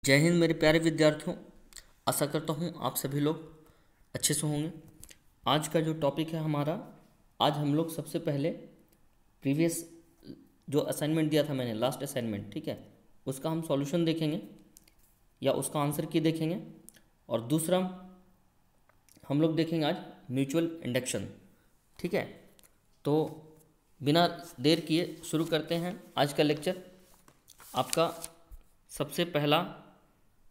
जय हिंद मेरे प्यारे विद्यार्थियों। आशा करता हूँ आप सभी लोग अच्छे से होंगे। आज का जो टॉपिक है हमारा, आज हम लोग सबसे पहले प्रीवियस जो असाइनमेंट दिया था मैंने, लास्ट असाइनमेंट, ठीक है, उसका हम सॉल्यूशन देखेंगे या उसका आंसर की देखेंगे। और दूसरा हम लोग देखेंगे आज म्यूचुअल इंडक्शन, ठीक है। तो बिना देर किए शुरू करते हैं आज का लेक्चर। आपका सबसे पहला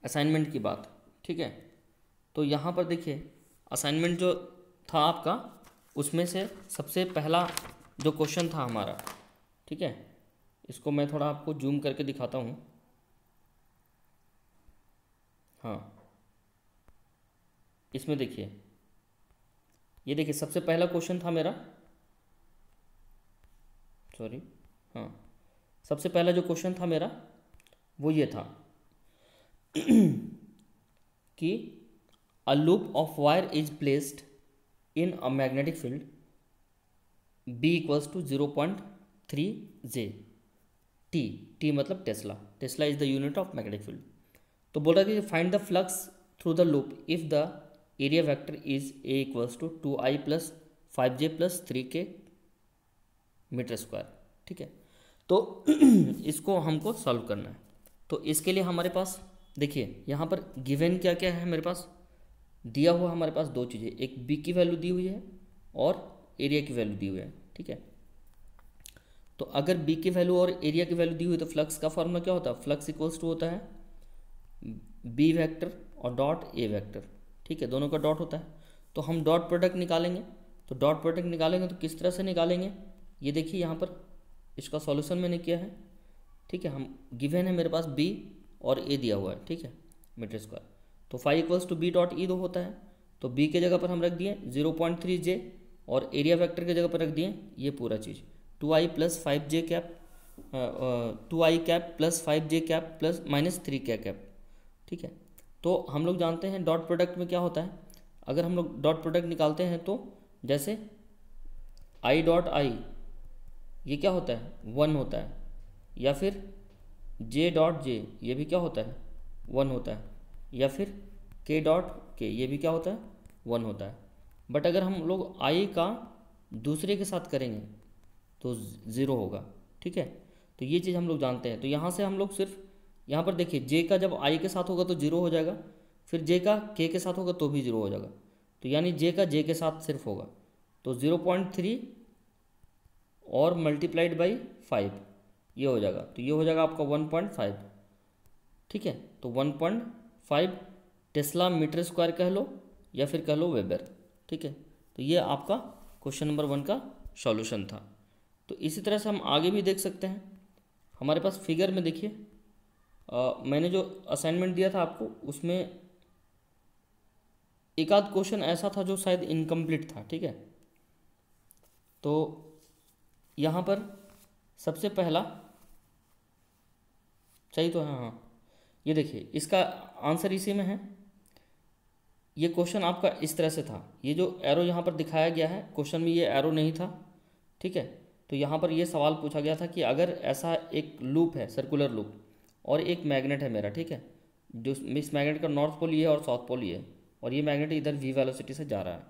असाइनमेंट की बात, ठीक है। तो यहाँ पर देखिए असाइनमेंट जो था आपका, उसमें से सबसे पहला जो क्वेश्चन था हमारा, ठीक है, इसको मैं थोड़ा आपको जूम करके दिखाता हूँ। हाँ, इसमें देखिए, ये देखिए सबसे पहला क्वेश्चन था मेरा, सॉरी, हाँ, सबसे पहला जो क्वेश्चन था मेरा वो ये था कि a loop of wire is placed in a magnetic field B equals to 0.3 J T मतलब tesla, tesla is the unit of magnetic field. तो बोल रहा है कि find the flux through the loop if the area vector is A equals to 2I plus 5J plus 3K metre square, ठीक है। तो इसको हमको सॉल्व करना है। तो इसके लिए हमारे पास देखिए यहाँ पर गिवन क्या क्या है, मेरे पास दिया हुआ हमारे पास दो चीज़ें, एक B की वैल्यू दी हुई है और एरिया की वैल्यू दी हुई है, ठीक है। तो अगर B की वैल्यू और एरिया की वैल्यू दी हुई तो फ्लक्स का फॉर्मूला क्या होता है, फ्लक्स इक्वल्स टू होता है B वेक्टर और डॉट A वेक्टर, ठीक है, दोनों का डॉट होता है। तो हम डॉट प्रोडक्ट निकालेंगे। तो डॉट प्रोडक्ट निकालेंगे तो किस तरह से निकालेंगे, ये देखिए यहाँ पर इसका सॉल्यूशन मैंने किया है, ठीक है। हम गिवन है मेरे पास B और A दिया हुआ है, ठीक है, मीटर स्क्वायर। तो five equals to B dot E दो होता है। तो B के जगह पर हम रख दिए 0.3 J और एरिया वेक्टर के जगह पर रख दिए ये पूरा चीज़ 2I plus 5J cap, 2I cap plus 5J cap plus minus 3K cap, ठीक है। तो हम लोग जानते हैं डॉट प्रोडक्ट में क्या होता है, अगर हम लोग डॉट प्रोडक्ट निकालते हैं तो जैसे I डॉट I ये क्या होता है, 1 होता है, या फिर J डॉट J ये भी क्या होता है, 1 होता है, या फिर K डॉट K ये भी क्या होता है, 1 होता है। बट अगर हम लोग I का दूसरे के साथ करेंगे तो 0 होगा, ठीक है। तो ये चीज़ हम लोग जानते हैं। तो यहाँ से हम लोग सिर्फ यहाँ पर देखिए J का जब I के साथ होगा तो 0 हो जाएगा, फिर J का K के साथ होगा तो भी 0 हो जाएगा। तो यानी J का J के साथ सिर्फ होगा, तो 0.3 और मल्टीप्लाइड बाई 5 ये हो जाएगा। तो ये हो जाएगा आपका 1.5, ठीक है। तो 1.5 टेस्ला मीटर स्क्वायर कह लो या फिर कह लो वेबर, ठीक है। तो ये आपका क्वेश्चन नंबर 1 का सॉल्यूशन था। तो इसी तरह से हम आगे भी देख सकते हैं। हमारे पास फिगर में देखिए, मैंने जो असाइनमेंट दिया था आपको उसमें एक आध क्वेश्चन ऐसा था जो शायद इनकम्प्लीट था, ठीक है। तो यहाँ पर सबसे पहला सही तो है, हाँ, ये देखिए इसका आंसर इसी में है। ये क्वेश्चन आपका इस तरह से था, ये जो एरो यहाँ पर दिखाया गया है क्वेश्चन में ये एरो नहीं था, ठीक है। तो यहाँ पर ये सवाल पूछा गया था कि अगर ऐसा एक लूप है, सर्कुलर लूप, और एक मैग्नेट है मेरा, ठीक है, जो इस मैग्नेट का नॉर्थ पोल ये है और साउथ पोल ये है, और ये मैग्नेट इधर V वेलोसिटी से जा रहा है,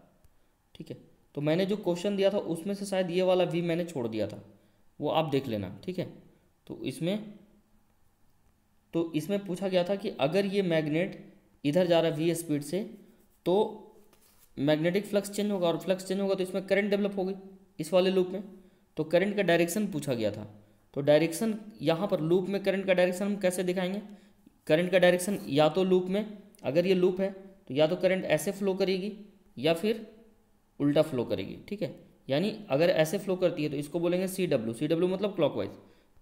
ठीक है। तो मैंने जो क्वेश्चन दिया था उसमें से शायद ये वाला V मैंने छोड़ दिया था, वो आप देख लेना, ठीक है। तो इसमें पूछा गया था कि अगर ये मैग्नेट इधर जा रहा है V स्पीड से तो मैग्नेटिक फ्लक्स चेंज होगा, और फ्लक्स चेंज होगा तो इसमें करंट डेवलप होगी इस वाले लूप में। तो करंट का डायरेक्शन पूछा गया था। तो डायरेक्शन यहाँ पर लूप में करंट का डायरेक्शन हम कैसे दिखाएंगे, करंट का डायरेक्शन या तो लूप में, अगर ये लूप है तो या तो करंट ऐसे फ्लो करेगी या फिर उल्टा फ्लो करेगी, ठीक है। यानी अगर ऐसे फ्लो करती है तो इसको बोलेंगे CW मतलब क्लॉकवाइज,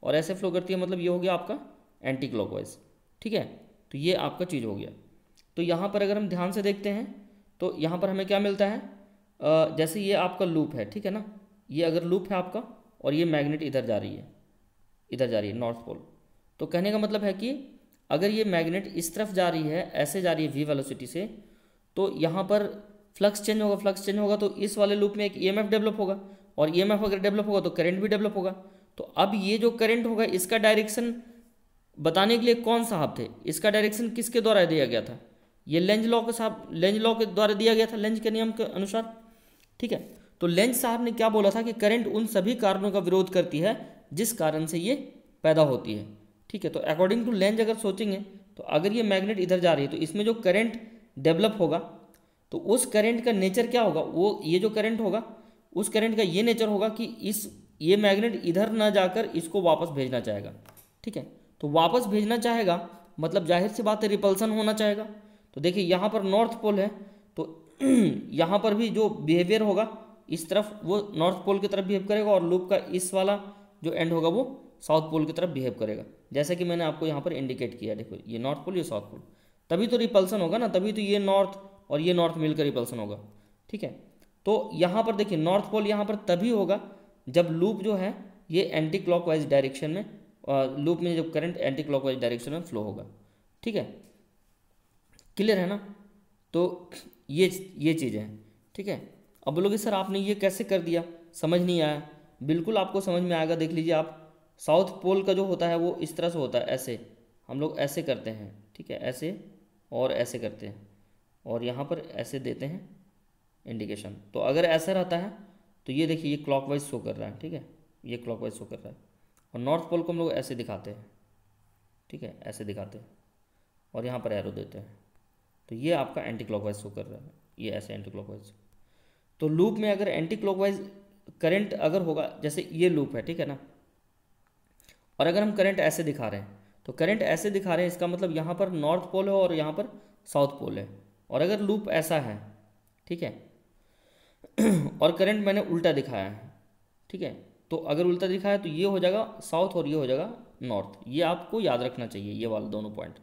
और ऐसे फ्लो करती है मतलब ये हो गया आपका एंटी क्लॉकवाइज, ठीक है। तो ये आपका चीज़ हो गया। तो यहाँ पर अगर हम ध्यान से देखते हैं तो यहाँ पर हमें क्या मिलता है, जैसे ये आपका लूप है, ठीक है ना, ये अगर लूप है आपका और ये मैग्नेट इधर जा रही है नॉर्थ पोल। तो कहने का मतलब है कि अगर ये मैग्नेट इस तरफ जा रही है, ऐसे जा रही है V वेलोसिटी से, तो यहाँ पर फ्लक्स चेंज होगा तो इस वाले लूप में एक EMF डेवलप होगा, और EMF अगर डेवलप होगा तो करंट भी डेवलप होगा। तो अब ये जो करंट होगा इसका डायरेक्शन बताने के लिए कौन साहब थे, इसका डायरेक्शन किसके द्वारा दिया गया था, ये लेंज लॉ के साहब, लेंज लॉ के द्वारा दिया गया था, लेंज के नियम के अनुसार। ठीक है, तो लेंज साहब ने क्या बोला था कि करंट उन सभी कारणों का विरोध करती है जिस कारण से ये पैदा होती है। ठीक है, तो अकॉर्डिंग टू लेंज अगर सोचेंगे तो अगर ये मैग्नेट इधर जा रही है तो इसमें जो करंट डेवलप होगा तो उस करंट का नेचर क्या होगा, वो ये जो करंट होगा उस करंट का ये नेचर होगा कि ये मैग्नेट इधर ना जाकर इसको वापस भेजना चाहेगा। ठीक है, तो वापस भेजना चाहेगा मतलब जाहिर सी बात है रिपल्सन होना चाहेगा। तो देखिए यहाँ पर नॉर्थ पोल है तो यहाँ पर भी जो बिहेवियर होगा इस तरफ वो नॉर्थ पोल की तरफ बिहेव करेगा और लूप का इस वाला जो एंड होगा वो साउथ पोल की तरफ बिहेव करेगा, जैसे कि मैंने आपको यहाँ पर इंडिकेट किया। देखो ये नॉर्थ पोल ये साउथ पोल, तभी तो रिपल्सन होगा ना, तभी तो ये नॉर्थ और ये नॉर्थ मिलकर रिपल्सन होगा। ठीक है, तो यहाँ पर देखिए नॉर्थ पोल यहाँ पर तभी होगा जब लूप जो है ये एंटी क्लॉकवाइज डायरेक्शन में, लूप में जब करंट एंटी क्लॉकवाइज डायरेक्शन में फ्लो होगा। ठीक है, क्लियर है ना। तो ये चीज़ें हैं। ठीक है, अब बोलोगे सर आपने ये कैसे कर दिया, समझ नहीं आया। बिल्कुल आपको समझ में आएगा, देख लीजिए आप। साउथ पोल का जो होता है वो इस तरह से होता है, ऐसे हम लोग ऐसे करते हैं। ठीक है, ऐसे और ऐसे करते हैं और यहाँ पर ऐसे देते हैं इंडिकेशन। तो अगर ऐसा रहता है तो ये देखिए ये क्लॉकवाइज शो कर रहा है। ठीक है, ये क्लॉकवाइज शो कर रहा है और नॉर्थ पोल को हम लोग ऐसे दिखाते हैं। ठीक है, ऐसे दिखाते हैं और यहाँ पर एरो देते हैं, तो ये आपका एंटी क्लॉकवाइज शो कर रहा है, ये ऐसे एंटी क्लॉकवाइज। तो लूप में अगर एंटी क्लॉकवाइज करंट अगर होगा, जैसे ये लूप है, ठीक है ना, और अगर हम करंट ऐसे दिखा रहे हैं तो करंट ऐसे दिखा रहे हैं, इसका मतलब यहाँ पर नॉर्थ पोल है और यहाँ पर साउथ पोल है। और अगर लूप ऐसा है, ठीक है, और करंट मैंने उल्टा दिखाया है, ठीक है, तो अगर उल्टा दिखाया है तो ये हो जाएगा साउथ और ये हो जाएगा नॉर्थ। ये आपको याद रखना चाहिए, ये वाले दोनों पॉइंट।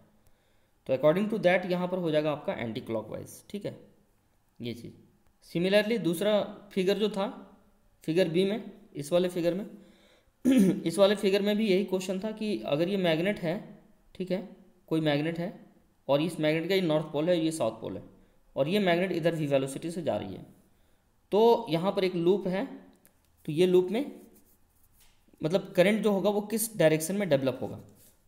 तो अकॉर्डिंग टू दैट यहाँ पर हो जाएगा आपका एंटी क्लॉकवाइज। ठीक है, ये चीज़। सिमिलरली दूसरा फिगर जो था, फिगर बी में, इस वाले फिगर में इस वाले फिगर में भी यही क्वेश्चन था कि अगर ये मैग्नेट है, ठीक है, कोई मैग्नेट है और इस मैग्नेट का ये नॉर्थ पोल है, ये साउथ पोल है, और ये मैग्नेट इधर वी वेलोसिटी से जा रही है, तो यहाँ पर एक लूप है। तो ये लूप में मतलब करंट जो होगा वो किस डायरेक्शन में डेवलप होगा।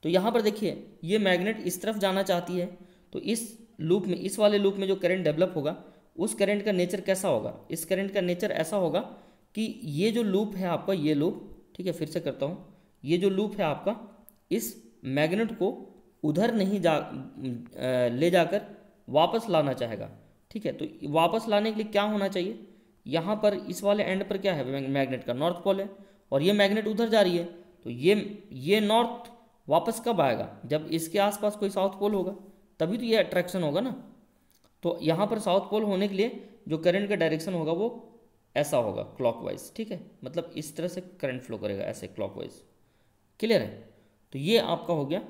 तो यहाँ पर देखिए ये मैग्नेट इस तरफ जाना चाहती है, तो इस लूप में, इस वाले लूप में जो करंट डेवलप होगा उस करंट का नेचर कैसा होगा, इस करंट का नेचर ऐसा होगा कि ये जो लूप है आपका, ये लूप, ठीक है, फिर से करता हूँ, ये जो लूप है आपका इस मैग्नेट को उधर नहीं ले जाकर वापस लाना चाहेगा। ठीक है, तो वापस लाने के लिए क्या होना चाहिए, यहाँ पर इस वाले एंड पर क्या है, मैग्नेट का नॉर्थ पोल है और ये मैग्नेट उधर जा रही है, तो ये नॉर्थ वापस कब आएगा, जब इसके आसपास कोई साउथ पोल होगा, तभी तो ये अट्रैक्शन होगा ना। तो यहाँ पर साउथ पोल होने के लिए जो करंट का डायरेक्शन होगा वो ऐसा होगा, क्लॉकवाइज। ठीक है, मतलब इस तरह से करंट फ्लो करेगा, ऐसे क्लॉकवाइज। क्लियर है, तो ये आपका हो गया।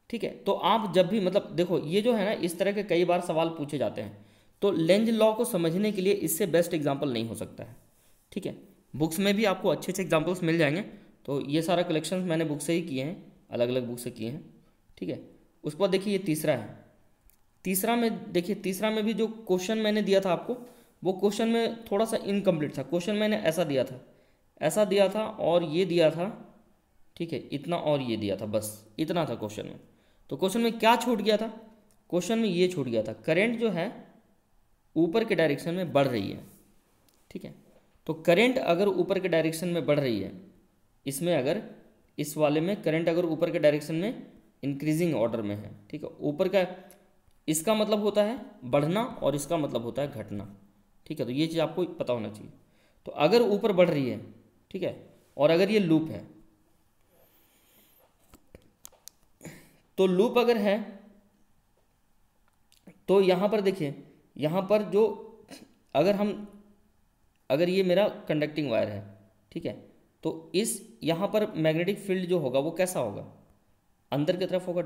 ठीक है, तो आप जब भी मतलब देखो ये जो है ना, इस तरह के कई बार सवाल पूछे जाते हैं, तो लेंज लॉ को समझने के लिए इससे बेस्ट एग्जाम्पल नहीं हो सकता है। ठीक है, बुक्स में भी आपको अच्छे अच्छे एग्जाम्पल्स मिल जाएंगे। तो ये सारा कलेक्शन मैंने बुक से ही किए हैं, अलग अलग बुक से किए हैं। ठीक है, उसके बाद देखिए ये तीसरा है। तीसरा में देखिए, तीसरा में भी जो क्वेश्चन मैंने दिया था आपको, वो क्वेश्चन में थोड़ा सा इनकम्प्लीट था। क्वेश्चन मैंने ऐसा दिया था, ऐसा दिया था और ये दिया था, ठीक है, इतना और ये दिया था, बस इतना था क्वेश्चन में। तो क्वेश्चन में क्या छूट गया था, क्वेश्चन में ये छूट गया था, करंट जो है ऊपर के डायरेक्शन में बढ़ रही है। ठीक है, तो करंट अगर ऊपर के डायरेक्शन में बढ़ रही है, इसमें अगर इस वाले में करंट अगर ऊपर के डायरेक्शन में इंक्रीजिंग ऑर्डर में है, ठीक है, ऊपर का इसका मतलब होता है बढ़ना और इसका मतलब होता है घटना। ठीक है, तो ये चीज़ आपको पता होना चाहिए। तो अगर ऊपर बढ़ रही है, ठीक है, और अगर ये लूप है, तो लूप अगर है तो यहाँ पर देखिए, यहाँ पर जो अगर ये मेरा कंडक्टिंग वायर है, ठीक है, तो इस यहाँ पर मैग्नेटिक फील्ड जो होगा वो कैसा होगा, अंदर की तरफ होगा,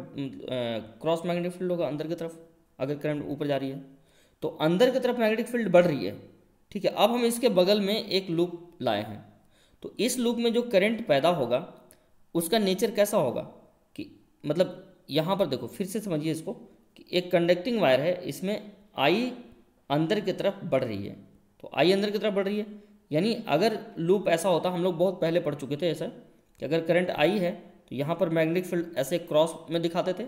क्रॉस मैग्नेटिक फील्ड होगा अंदर की तरफ, अगर करंट ऊपर जा रही है तो अंदर की तरफ मैग्नेटिक फील्ड बढ़ रही है। ठीक है, अब हम इसके बगल में एक लूप लाए हैं, तो इस लूप में जो करंट पैदा होगा उसका नेचर कैसा होगा कि मतलब यहाँ पर देखो फिर से समझिए इसको कि एक कंडक्टिंग वायर है, इसमें आई अंदर की तरफ बढ़ रही है, तो आई अंदर की तरफ बढ़ रही है, यानी अगर लूप ऐसा होता, हम लोग बहुत पहले पढ़ चुके थे ऐसा कि अगर करंट आई है तो यहाँ पर मैग्नेटिक फील्ड ऐसे क्रॉस में दिखाते थे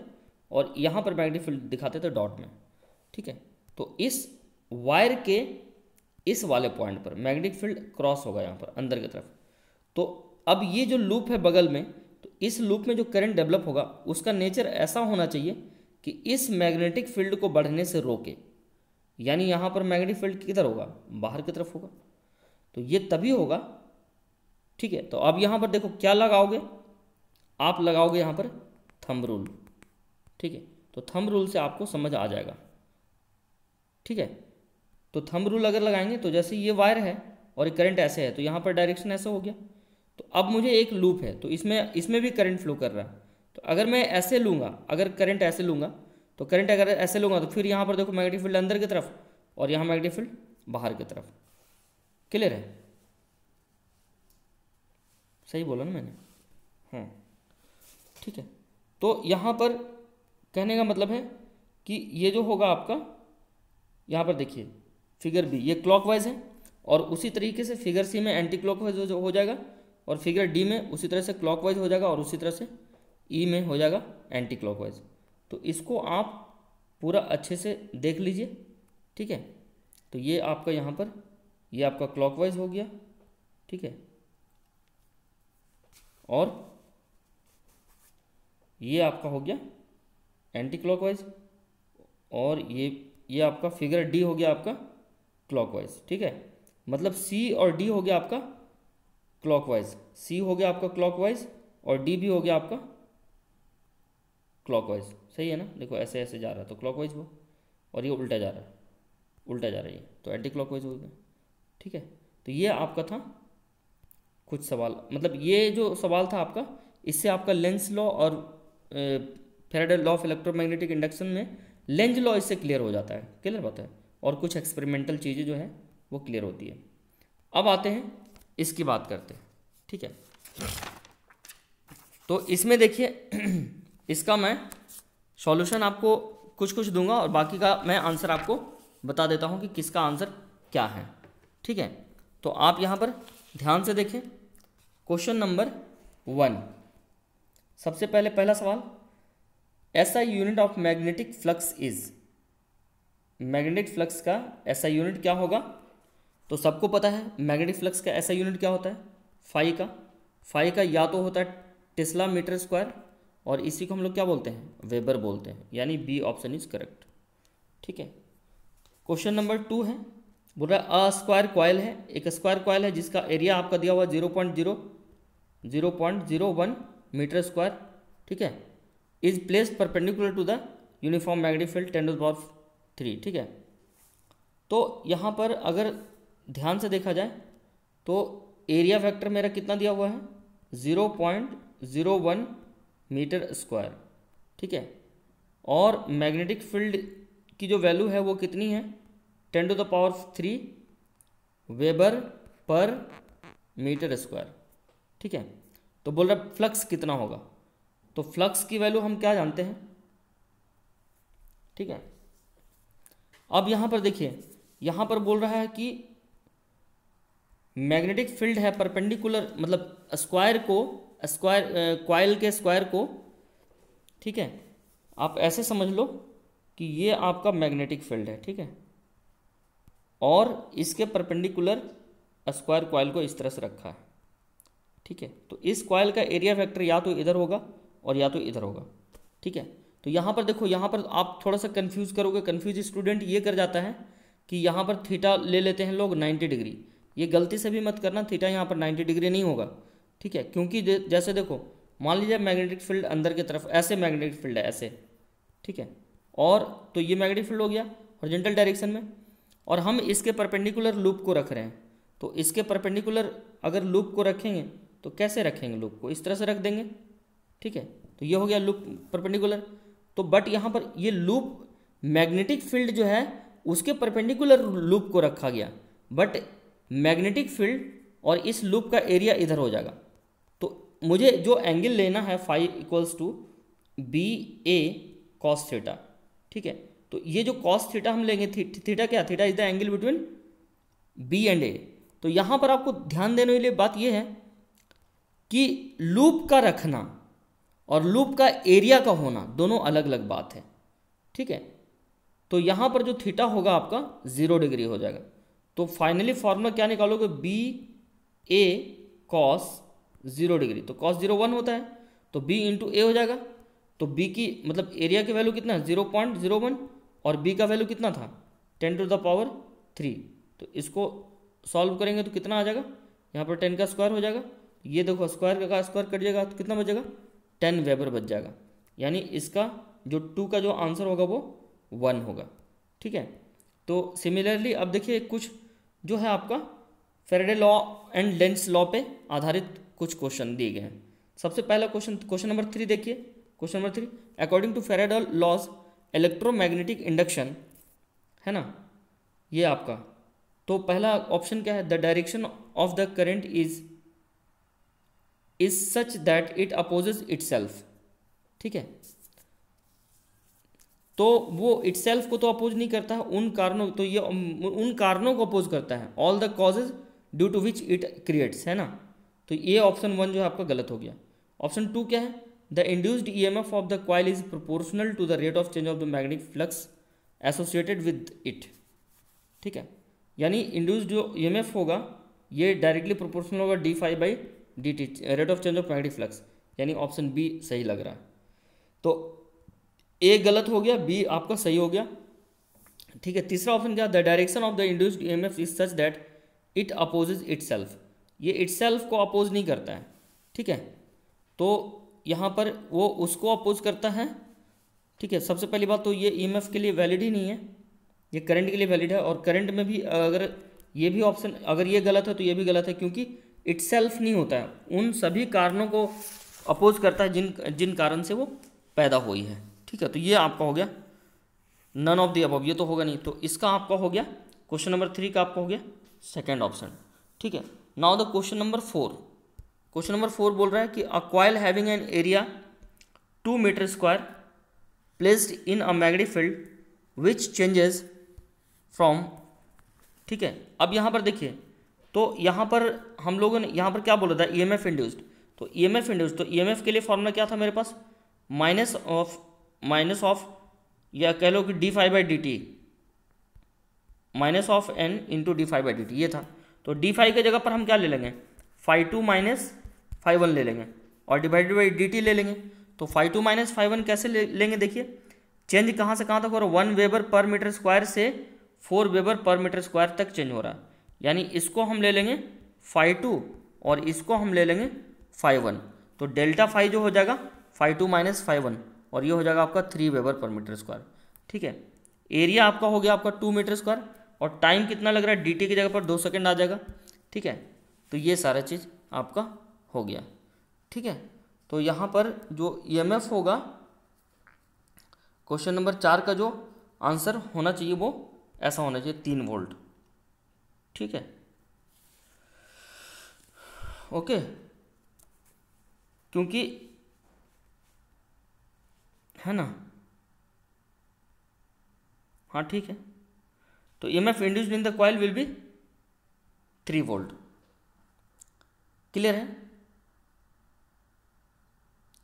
और यहाँ पर मैग्नेटिक फील्ड दिखाते थे डॉट में, ठीक है। तो इस वायर के इस वाले पॉइंट पर मैग्नेटिक फील्ड क्रॉस होगा यहाँ पर अंदर की तरफ। तो अब ये जो लूप है बगल में, तो इस लूप में जो करंट डेवलप होगा उसका नेचर ऐसा होना चाहिए कि इस मैग्नेटिक फील्ड को बढ़ने से रोके, यानी यहाँ पर मैग्नेटिक फील्ड किधर होगा, बाहर की तरफ होगा। तो ये तभी होगा, ठीक है। तो अब यहाँ पर देखो क्या लगाओगे, आप लगाओगे यहाँ पर थंब रूल, ठीक है। तो थंब रूल से आपको समझ आ जाएगा, ठीक है। तो थंब रूल अगर लगाएंगे तो जैसे ये वायर है और ये करंट ऐसे है, तो यहाँ पर डायरेक्शन ऐसा हो गया। तो अब मुझे एक लूप है, तो इसमें भी करंट फ्लो कर रहा है। तो अगर मैं ऐसे लूँगा, अगर करंट ऐसे लूँगा, तो करंट अगर ऐसे लूँगा तो फिर यहाँ पर देखो मैग्नेटिक फील्ड अंदर की तरफ और यहाँ मैग्नेटिक फील्ड बाहर की तरफ। क्लियर है? सही बोला ना मैंने? हाँ, ठीक है। तो यहाँ पर कहने का मतलब है कि ये जो होगा आपका, यहाँ पर देखिए फिगर बी ये क्लॉकवाइज है और उसी तरीके से फिगर सी में एंटी क्लॉकवाइज हो जाएगा और फिगर डी में उसी तरह से क्लॉकवाइज हो जाएगा और उसी तरह से ई में हो जाएगा एंटी क्लॉकवाइज। तो इसको आप पूरा अच्छे से देख लीजिए, ठीक है। तो ये आपका यहाँ पर ये आपका क्लॉकवाइज हो गया, ठीक है, और ये आपका हो गया एंटी क्लॉकवाइज और ये आपका फिगर डी हो गया आपका क्लॉकवाइज, ठीक है। मतलब सी और डी हो गया आपका क्लॉकवाइज, सी हो गया आपका क्लॉकवाइज और डी भी हो गया आपका क्लॉकवाइज। सही है ना? देखो ऐसे ऐसे जा रहा है तो क्लॉकवाइज हो और ये उल्टा जा रहा है, उल्टा जा रही है तो एंटी क्लॉकवाइज हो गया, ठीक है। तो ये आपका था कुछ सवाल, मतलब ये जो सवाल था आपका, इससे आपका लेंज लॉ और Faraday law of electromagnetic induction में लेंज लॉ इससे क्लियर हो जाता है, क्लियर बात है, और कुछ एक्सपेरिमेंटल चीज़ें जो है वो क्लियर होती है। अब आते हैं इसकी बात करते हैं, ठीक है। तो इसमें देखिए इसका मैं सॉल्यूशन आपको कुछ कुछ दूंगा और बाकी का मैं आंसर आपको बता देता हूँ कि किसका आंसर क्या है, ठीक है। तो आप यहाँ पर ध्यान से देखें क्वेश्चन नंबर 1। सबसे पहले पहला सवाल, SI unit of magnetic flux is, magnetic flux का SI यूनिट क्या होगा? तो सबको पता है मैग्नेटिक फ्लक्स का SI यूनिट क्या होता है, फाई का या तो होता है टेस्ला मीटर स्क्वायर और इसी को हम लोग क्या बोलते हैं, वेबर बोलते हैं, यानी बी ऑप्शन इज करेक्ट, ठीक है। क्वेश्चन नंबर 2 है, बोल रहा है अ स्क्वायर कॉयल है, एक स्क्वायर कॉयल है जिसका एरिया आपका दिया हुआ 0.01 मीटर स्क्वायर, ठीक है, is placed perpendicular to the uniform magnetic field 10⁻3, ठीक है। तो यहाँ पर अगर ध्यान से देखा जाए तो एरिया वेक्टर मेरा कितना दिया हुआ है, 0.01 मीटर स्क्वायर, ठीक है, और मैग्नेटिक फील्ड की जो वैल्यू है वो कितनी है, 10⁻3 वेबर पर मीटर स्क्वायर, ठीक है। तो बोल रहा फ्लक्स कितना होगा, तो फ्लक्स की वैल्यू हम क्या जानते हैं, ठीक है। अब यहाँ पर देखिए, यहाँ पर बोल रहा है कि मैग्नेटिक फील्ड है परपेंडिकुलर, मतलब कॉइल के स्क्वायर को, ठीक है, आप ऐसे समझ लो कि ये आपका मैग्नेटिक फील्ड है, ठीक है, और इसके परपेंडिकुलर स्क्वायर कॉइल को इस तरह से रखा है, ठीक है। तो इस कॉइल का एरिया वेक्टर या तो इधर होगा और या तो इधर होगा, ठीक है। तो यहाँ पर देखो, यहाँ पर आप थोड़ा सा कंफ्यूज करोगे, कंफ्यूज स्टूडेंट ये कर जाता है कि यहाँ पर थीटा ले लेते हैं लोग 90 डिग्री, ये गलती से भी मत करना, थीटा यहाँ पर 90 डिग्री नहीं होगा, ठीक है, क्योंकि जैसे देखो मान लीजिए मैग्नेटिक फील्ड अंदर की तरफ ऐसे मैग्नेटिक फील्ड है ऐसे, ठीक है, और तो ये मैग्नेटिक फील्ड हो गया हॉरिजॉन्टल डायरेक्शन में, और हम इसके परपेंडिकुलर लूप को रख रहे हैं। तो इसके परपेंडिकुलर अगर लूप को रखेंगे तो कैसे रखेंगे, लूप को इस तरह से रख देंगे, ठीक है। तो ये हो गया लूप परपेंडिकुलर। तो बट यहाँ पर ये लूप मैग्नेटिक फील्ड जो है उसके परपेंडिकुलर लूप को रखा गया, बट मैग्नेटिक फील्ड और इस लूप का एरिया इधर हो जाएगा। तो मुझे जो एंगल लेना है phi equals to B A cos theta, ठीक है। तो ये जो कॉस थीटा हम लेंगे, थीटा क्या, theta is the angle between b and a. तो यहाँ पर आपको ध्यान देने वाली बात यह है कि लूप का रखना, और लूप का एरिया का होना दोनों अलग अलग बात है, ठीक है। तो यहाँ पर जो थीटा होगा आपका 0 डिग्री हो जाएगा। तो फाइनली फॉर्मूला क्या निकालोगे, बी ए कॉस 0 डिग्री, तो कॉस 0 1 होता है, तो बी इंटू ए हो जाएगा। तो बी की मतलब एरिया की वैल्यू कितना है 0.01 और बी का वैल्यू कितना था 10⁻3। तो इसको सॉल्व करेंगे तो कितना आ जाएगा, यहाँ पर 10 का स्क्वायर हो जाएगा, ये देखो स्क्वायर का स्क्वायर कट जाएगा तो कितना बचेगा 10 वेबर बच जाएगा। यानी इसका जो 2 का जो आंसर होगा वो 1 होगा, ठीक है। तो सिमिलरली अब देखिए कुछ जो है आपका Faraday law and Lenz law पे आधारित कुछ क्वेश्चन दिए गए हैं। सबसे पहला क्वेश्चन नंबर 3 देखिए। Question number 3, according to Faraday laws electromagnetic induction, है ना ये आपका। तो पहला ऑप्शन क्या है, the direction of the current is such that it opposes itself, ठीक है। तो वो इटसेल्फ को तो अपोज नहीं करता है, उन कारणों, तो ये उन कारणों को अपोज करता है, all the causes due to which it creates, है ना। तो ये ऑप्शन 1 जो है आपका गलत हो गया। ऑप्शन 2 क्या है, the induced EMF of the coil is proportional to the rate of change of the magnetic flux associated with it, ठीक है। यानी इंड्यूस्ड जो ईएमएफ होगा ये डायरेक्टली प्रोपोर्शनल होगा d∅dt, rate of change of magnetic flux, यानी option B सही लग रहा है। तो ए गलत हो गया, बी आपका सही हो गया, ठीक है। तीसरा ऑप्शन क्या, the direction of the induced EMF is such that it opposes itself, ये इटसेल्फ को अपोज नहीं करता है, ठीक है। तो यहाँ पर वो उसको अपोज करता है, ठीक है। सबसे पहली बात तो ये ईएमएफ के लिए वैलिड ही नहीं है, ये करंट के लिए वैलिड है। और करंट में भी अगर ये भी ऑप्शन अगर ये गलत है तो ये भी गलत है, क्योंकि इटसेल्फ नहीं होता है, उन सभी कारणों को अपोज करता है जिन कारण से वो पैदा हुई है, ठीक है। तो ये आपका हो गया नन ऑफ द अबव, ये तो होगा नहीं, तो इसका आपका हो गया क्वेश्चन नंबर 3 का आपका हो गया सेकेंड ऑप्शन, ठीक है। Now the question number 4, question number 4 बोल रहा है कि a coil having an area 2 metre square placed in a magnetic field which changes from, ठीक है। अब यहाँ पर देखिए, तो यहाँ पर हम लोगों ने यहाँ पर क्या बोला था, ईएमएफ इंड्यूस्ड, तो ईएमएफ इंड्यूस्ड, तो ईएमएफ के लिए फॉर्मूला क्या था मेरे पास, माइनस ऑफ या कह लो कि d∅dt, minus of n into d∅dt ये था। तो d∅ की जगह पर हम क्या ले लेंगे, ∅2 माइनस ∅1 ले लेंगे और डिवाइडेड बाई dt ले लेंगे। तो ∅2 माइनस ∅1 कैसे लेंगे, देखिए चेंज कहाँ से कहाँ तक हो रहा है, 1 वेबर पर मीटर स्क्वायर से 4 वेबर पर मीटर स्क्वायर तक चेंज हो रहा है। यानी इसको हम ले लेंगे ∅2 और इसको हम ले लेंगे ∅1, तो डेल्टा फाई जो हो जाएगा ∅2 माइनस ∅1 और ये हो जाएगा आपका 3 वेबर पर मीटर स्क्वायर, ठीक है। एरिया आपका हो गया आपका 2 मीटर स्क्वायर और टाइम कितना लग रहा है, dt की जगह पर 2 सेकेंड आ जाएगा, ठीक है। तो ये सारा चीज़ आपका हो गया, ठीक है। तो यहाँ पर जो ईएमएफ होगा क्वेश्चन नंबर 4 का जो आंसर होना चाहिए वो ऐसा होना चाहिए 3 वोल्ट, ठीक है, ओके। क्योंकि है ना, हाँ ठीक है। तो EMF induced in the coil will B 3 volt, clear है,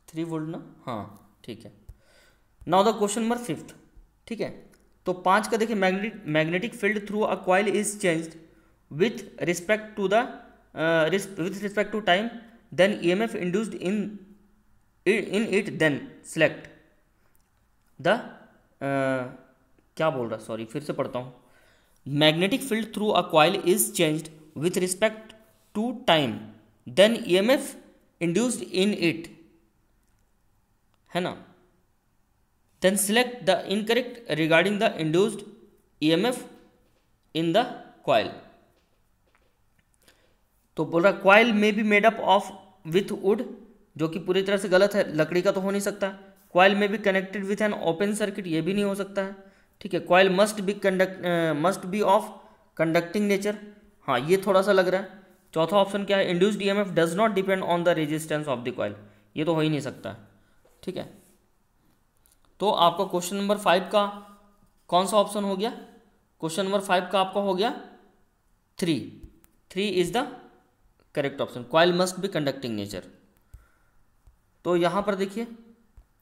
3 वोल्ट ना, हाँ ठीक है। नाउ द क्वेश्चन नंबर 5, ठीक है। तो 5 का देखिए, magnetic field through a coil is changed with respect to time, then EMF induced in it, then select the क्या बोल रहा, सॉरी फिर से पढ़ता हूँ। Magnetic field through a coil is changed with respect to time, then EMF induced in it, है ना, then select the incorrect regarding the induced EMF in the coil। तो बोल रहा coil may be made up of with wood, जो कि पूरी तरह से गलत है, लकड़ी का तो हो नहीं सकता। coil may be connected with an open circuit, ये भी नहीं हो सकता है, ठीक है। coil must be of conducting nature, हाँ ये थोड़ा सा लग रहा है। चौथा ऑप्शन क्या है, induced EMF does not depend on the resistance of the coil, ये तो हो ही नहीं सकता, ठीक है। तो आपका क्वेश्चन नंबर 5 का कौन सा ऑप्शन हो गया, क्वेश्चन नंबर 5 का आपका हो गया 3 is the correct option, coil must be conducting nature. तो यहाँ पर देखिए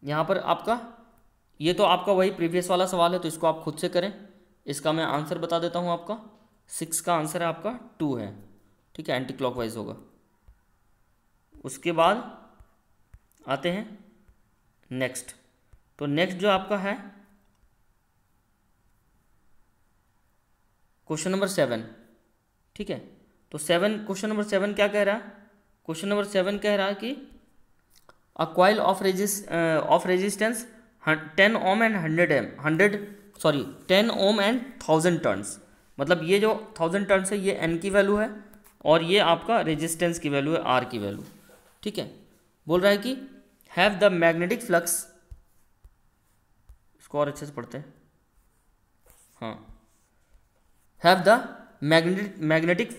यहाँ पर आपका ये तो आपका वही प्रीवियस वाला सवाल है, तो इसको आप खुद से करें। इसका मैं आंसर बता देता हूँ आपका 6 का आंसर है आपका 2 है, ठीक है, एंटी क्लॉकवाइज होगा। उसके बाद आते हैं नेक्स्ट। तो नेक्स्ट जो आपका है क्वेश्चन नंबर 7, ठीक है। तो क्वेश्चन नंबर 7 क्या कह रहा है? क्वेश्चन नंबर 7 कह रहा है कि a coil of resistance 10 ohm and 10 ohm and 1000 turns. मतलब ये जो 1000 टर्न्स है ये एन की वैल्यू है और ये आपका रेजिस्टेंस की वैल्यू है आर की वैल्यू, ठीक है। बोल रहा है कि हैव द मैग्नेटिक फ्लक्स, इसको और अच्छे से पढ़ते हैं, हाँ, have the magnetic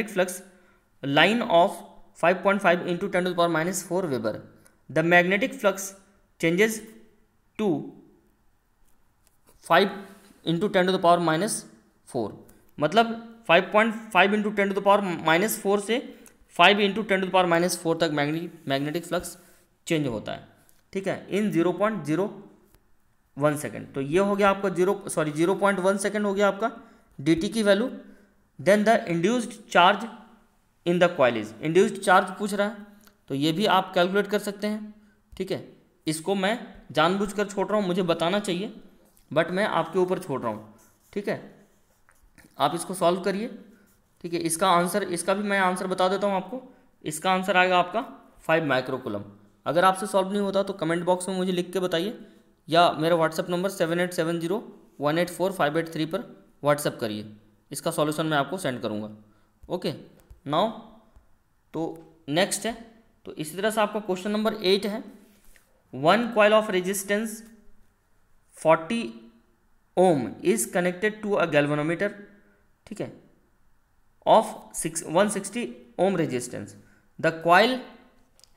flux line of 5.5 into 10 to the power minus 4 Weber. The magnetic flux changes to 5 into 10 to the power minus 4। मतलब 5.5 into 10 to the power minus 4 से 5 into 10 to the power minus 4 तक magnetic flux change होता है, ठीक है, इन 0.01 second. तो ये हो गया आपका 0.1 सेकेंड हो गया आपका dt की value. Then the induced charge in the coil is, induced charge पूछ रहा है, तो ये भी आप कैलकुलेट कर सकते हैं, ठीक है। इसको मैं जानबूझकर छोड़ रहा हूँ, मुझे बताना चाहिए बट मैं आपके ऊपर छोड़ रहा हूँ, ठीक है। आप इसको सॉल्व करिए, ठीक है। इसका भी मैं आंसर बता देता हूँ आपको। इसका आंसर आएगा आपका 5 माइक्रोकूलम। अगर आपसे सॉल्व नहीं होता तो कमेंट बॉक्स में मुझे लिख के बताइए या मेरा व्हाट्सएप नंबर 7870184583 पर व्हाट्सएप करिए, इसका सॉल्यूशन मैं आपको सेंड करूँगा। ओके नाउ तो नेक्स्ट है, तो इसी तरह से आपका क्वेश्चन नंबर 8 है। 1 coil of resistance 40 ohm is connected to a galvanometer, ठीक है, of 160 ohm resistance. The coil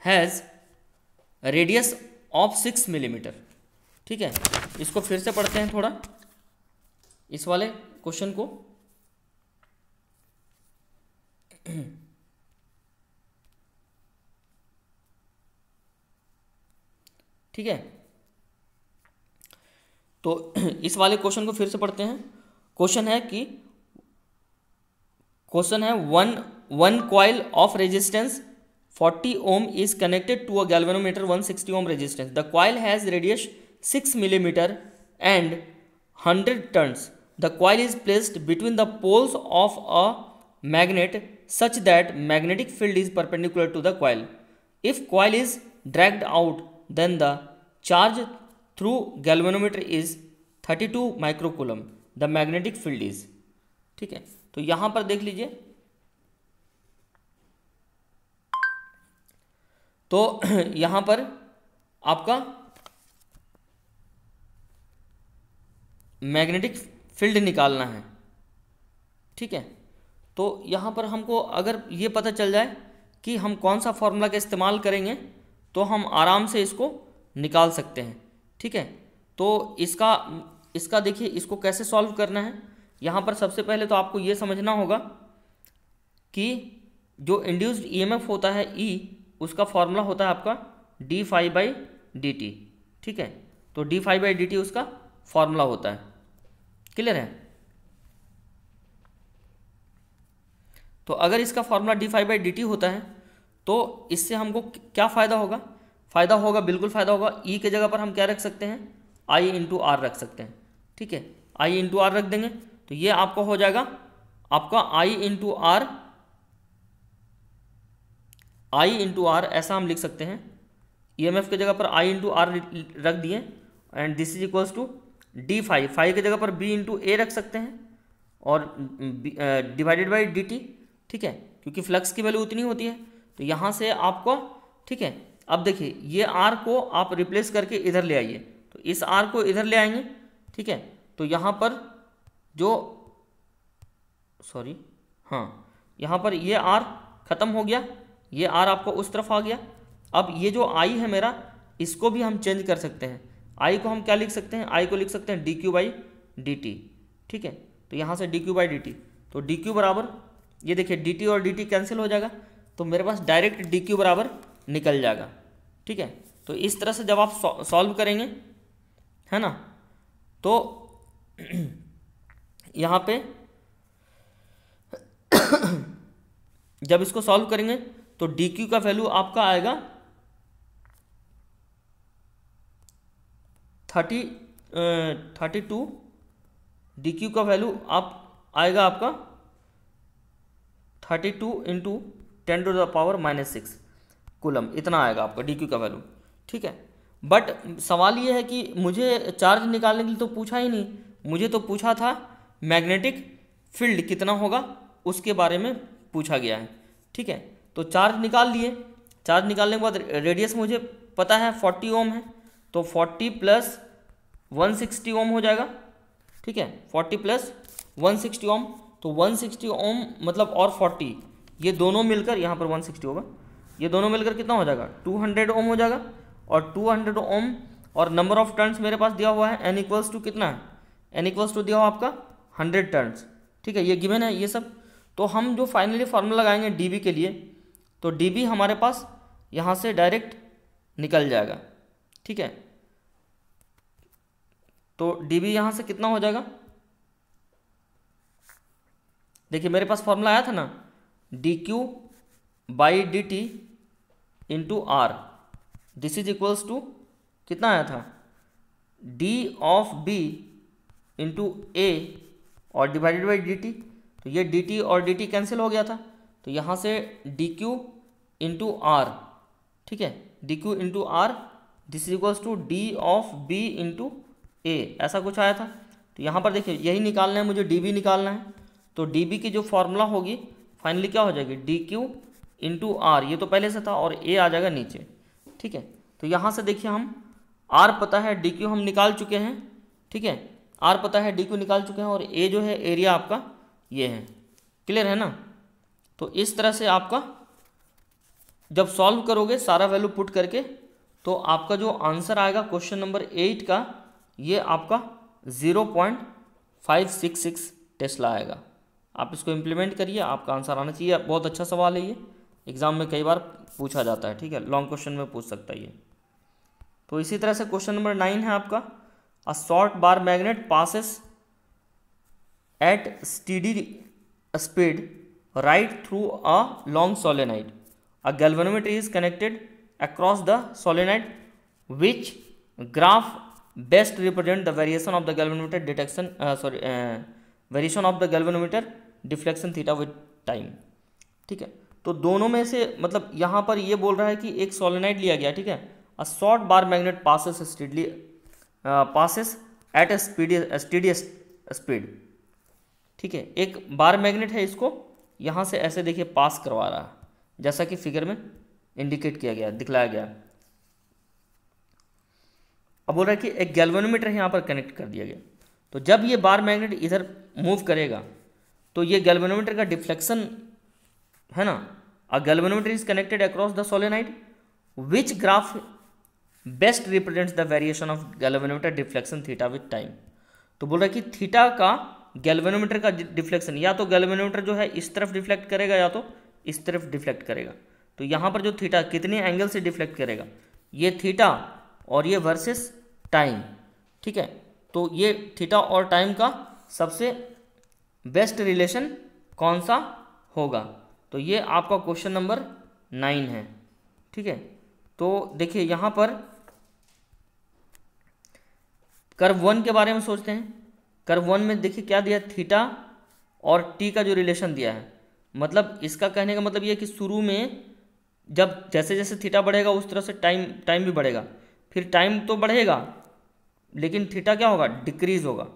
has radius of 6 millimetre, ठीक है। इसको फिर से पढ़ते हैं थोड़ा, इस वाले क्वेश्चन को। ठीक है, तो इस वाले क्वेश्चन को फिर से पढ़ते हैं। क्वेश्चन है one coil of resistance 40 ohm is connected to a galvanometer 160 ohm resistance. The coil has radius 6 millimeter and 100 turns. The coil is placed between the poles of a magnet such that magnetic field is perpendicular to the coil. If coil is dragged out, then the charge through galvanometer is 32 microcoulomb. The magnetic field is, ठीक है। तो यहाँ पर देख लीजिए, तो यहाँ पर आपका मैग्नेटिक फील्ड निकालना है, ठीक है। तो यहाँ पर हमको अगर ये पता चल जाए कि हम कौन सा फॉर्मूला का इस्तेमाल करेंगे तो हम आराम से इसको निकाल सकते हैं, ठीक है। तो इसका देखिए, इसको कैसे सॉल्व करना है। यहाँ पर सबसे पहले तो आपको ये समझना होगा कि जो इंड्यूस्ड ईएमएफ होता है ई, उसका फॉर्मूला होता है आपका d∅dt, ठीक है। तो d∅dt उसका फॉर्मूला होता है, क्लियर है। तो अगर इसका फॉर्मूला d∅dt होता है तो इससे हमको क्या फ़ायदा होगा? फ़ायदा होगा, बिल्कुल फ़ायदा होगा। ई के जगह पर हम क्या रख सकते हैं? आई इंटू आर रख सकते हैं, ठीक है। आई इंटू आर रख देंगे तो ये आपका हो जाएगा आपका आई इंटू आर, ऐसा हम लिख सकते हैं। ईएमएफ के जगह पर आई इंटू आर रख दिए and this is equals to d∅, phi के जगह पर b इंटू ए रख सकते हैं और डिवाइडेड बाई dt, ठीक है, क्योंकि फ्लक्स की वैल्यू उतनी होती है। तो यहाँ से आपको, ठीक है, अब देखिए ये r को आप रिप्लेस करके इधर ले आइए, तो इस r को इधर ले आएंगे, ठीक है। तो यहाँ पर जो यहाँ पर ये r खत्म हो गया, ये r आपको उस तरफ आ गया। अब ये जो i है मेरा, इसको भी हम चेंज कर सकते हैं। i को हम क्या लिख सकते हैं? i को लिख सकते हैं dq/dt, ठीक है। तो यहाँ से dq/dt, तो dq बराबर, ये देखिए dt और dt कैंसिल हो जाएगा, तो मेरे पास डायरेक्ट dq बराबर निकल जाएगा, ठीक है। तो इस तरह से जब आप सॉल्व करेंगे, है ना, तो यहाँ पे जब इसको सॉल्व करेंगे तो डी क्यू का वैल्यू आपका आएगा 32, डी क्यू का वैल्यू आएगा आपका 32 इंटू 10⁻⁻⁶ कूलम, इतना आएगा आपका डी क्यू का वैल्यू। ठीक है, बट सवाल ये है कि मुझे चार्ज निकालने के लिए तो पूछा ही नहीं, मुझे तो पूछा था मैग्नेटिक फील्ड कितना होगा, उसके बारे में पूछा गया है। ठीक है, तो चार्ज निकाल लिए, चार्ज निकालने के बाद रेडियस मुझे पता है 40 ओम है, तो 40 प्लस 160 ओम हो जाएगा। ठीक है, 40 प्लस 160 ओम, तो 160 ओम मतलब और 40, ये दोनों मिलकर यहाँ पर 160 होगा, ये दोनों मिलकर कितना हो जाएगा 200 ओम हो जाएगा। और 200 ओम और नंबर ऑफ टर्न्स मेरे पास दिया हुआ है n इक्वल्स टू कितना है, n इक्वल्स टू दिया हुआ आपका 100 टर्न्स। ठीक है, ये गिवन है ये सब। तो हम जो फाइनली फार्मूला लगाएंगे dB के लिए, तो dB हमारे पास यहाँ से डायरेक्ट निकल जाएगा। ठीक है, तो dB यहाँ से कितना हो जाएगा, देखिए मेरे पास फार्मूला आया था ना, dQ/dt into R, this is equals to कितना आया था, d of B into A और डिवाइडेड बाई dt। तो ये dt और dt कैंसिल हो गया था, तो यहाँ से dq इंटू R, ठीक है, dq into R, this is equals to d of B into A, ऐसा कुछ आया था। तो यहाँ पर देखिए यही निकालना है मुझे, dB निकालना है, तो dB की जो फॉर्मूला होगी फाइनली क्या हो जाएगी, dq इंटू R, ये तो पहले से था, और A आ जाएगा नीचे। ठीक है, तो यहाँ से देखिए हम R पता है, dq हम निकाल चुके हैं। ठीक है, R पता है, dq निकाल चुके हैं, और A जो है एरिया आपका ये है। क्लियर है ना। तो इस तरह से आपका जब सॉल्व करोगे सारा वैल्यू पुट करके, तो आपका जो आंसर आएगा क्वेश्चन नंबर 8 का, ये आपका 0.566 टेस्ला आएगा। आप इसको इम्प्लीमेंट करिए, आपका आंसर आना चाहिए। बहुत अच्छा सवाल है ये, एग्जाम में कई बार पूछा जाता है। ठीक है, लॉन्ग क्वेश्चन में पूछ सकता है ये। तो इसी तरह से क्वेश्चन नंबर 9 है आपका, a short bar magnet passes at steady speed right through a long solenoid, a galvanometer is connected across the solenoid, which graph best represent the variation of the galvanometer detection variation of the galvanometer deflection theta with time. ठीक है, तो दोनों में से मतलब यहाँ पर ये बोल रहा है कि एक सोलेनाइड लिया गया। ठीक है, a short bar magnet passes at a steady speed. ठीक है, एक बार मैग्नेट है, इसको यहाँ से ऐसे देखिए पास करवा रहा है, जैसा कि फिगर में इंडिकेट किया गया, दिखलाया गया। अब बोल रहा है कि एक गैल्वेनोमीटर यहाँ पर कनेक्ट कर दिया गया, तो जब ये बार मैग्नेट इधर मूव करेगा तो ये गैल्वेनोमीटर का डिफ्लेक्शन है ना, अ galvanometer is connected across the solenoid, which graph best represents the variation of galvanometer deflection theta with time. तो बोल रहा है कि थीटा का गैल्वेनोमीटर का डिफ्लेक्शन, या तो गैल्वेनोमीटर जो है इस तरफ डिफ्लेक्ट करेगा या तो इस तरफ डिफ्लेक्ट करेगा। तो यहाँ पर जो थीटा कितने एंगल से डिफ्लेक्ट करेगा, ये थीटा और ये वर्सेस टाइम। ठीक है, तो ये थीटा और टाइम का सबसे बेस्ट रिलेशन कौन सा होगा, तो ये आपका क्वेश्चन नंबर 9 है। ठीक है, तो देखिए यहाँ पर कर्व 1 के बारे में सोचते हैं। कर्व 1 में देखिए क्या दिया, थीटा और टी का जो रिलेशन दिया है, मतलब इसका कहने का मतलब ये है कि शुरू में जब जैसे जैसे थीटा बढ़ेगा उस तरह से टाइम भी बढ़ेगा, फिर टाइम तो बढ़ेगा लेकिन थीटा क्या होगा, डिक्रीज होगा।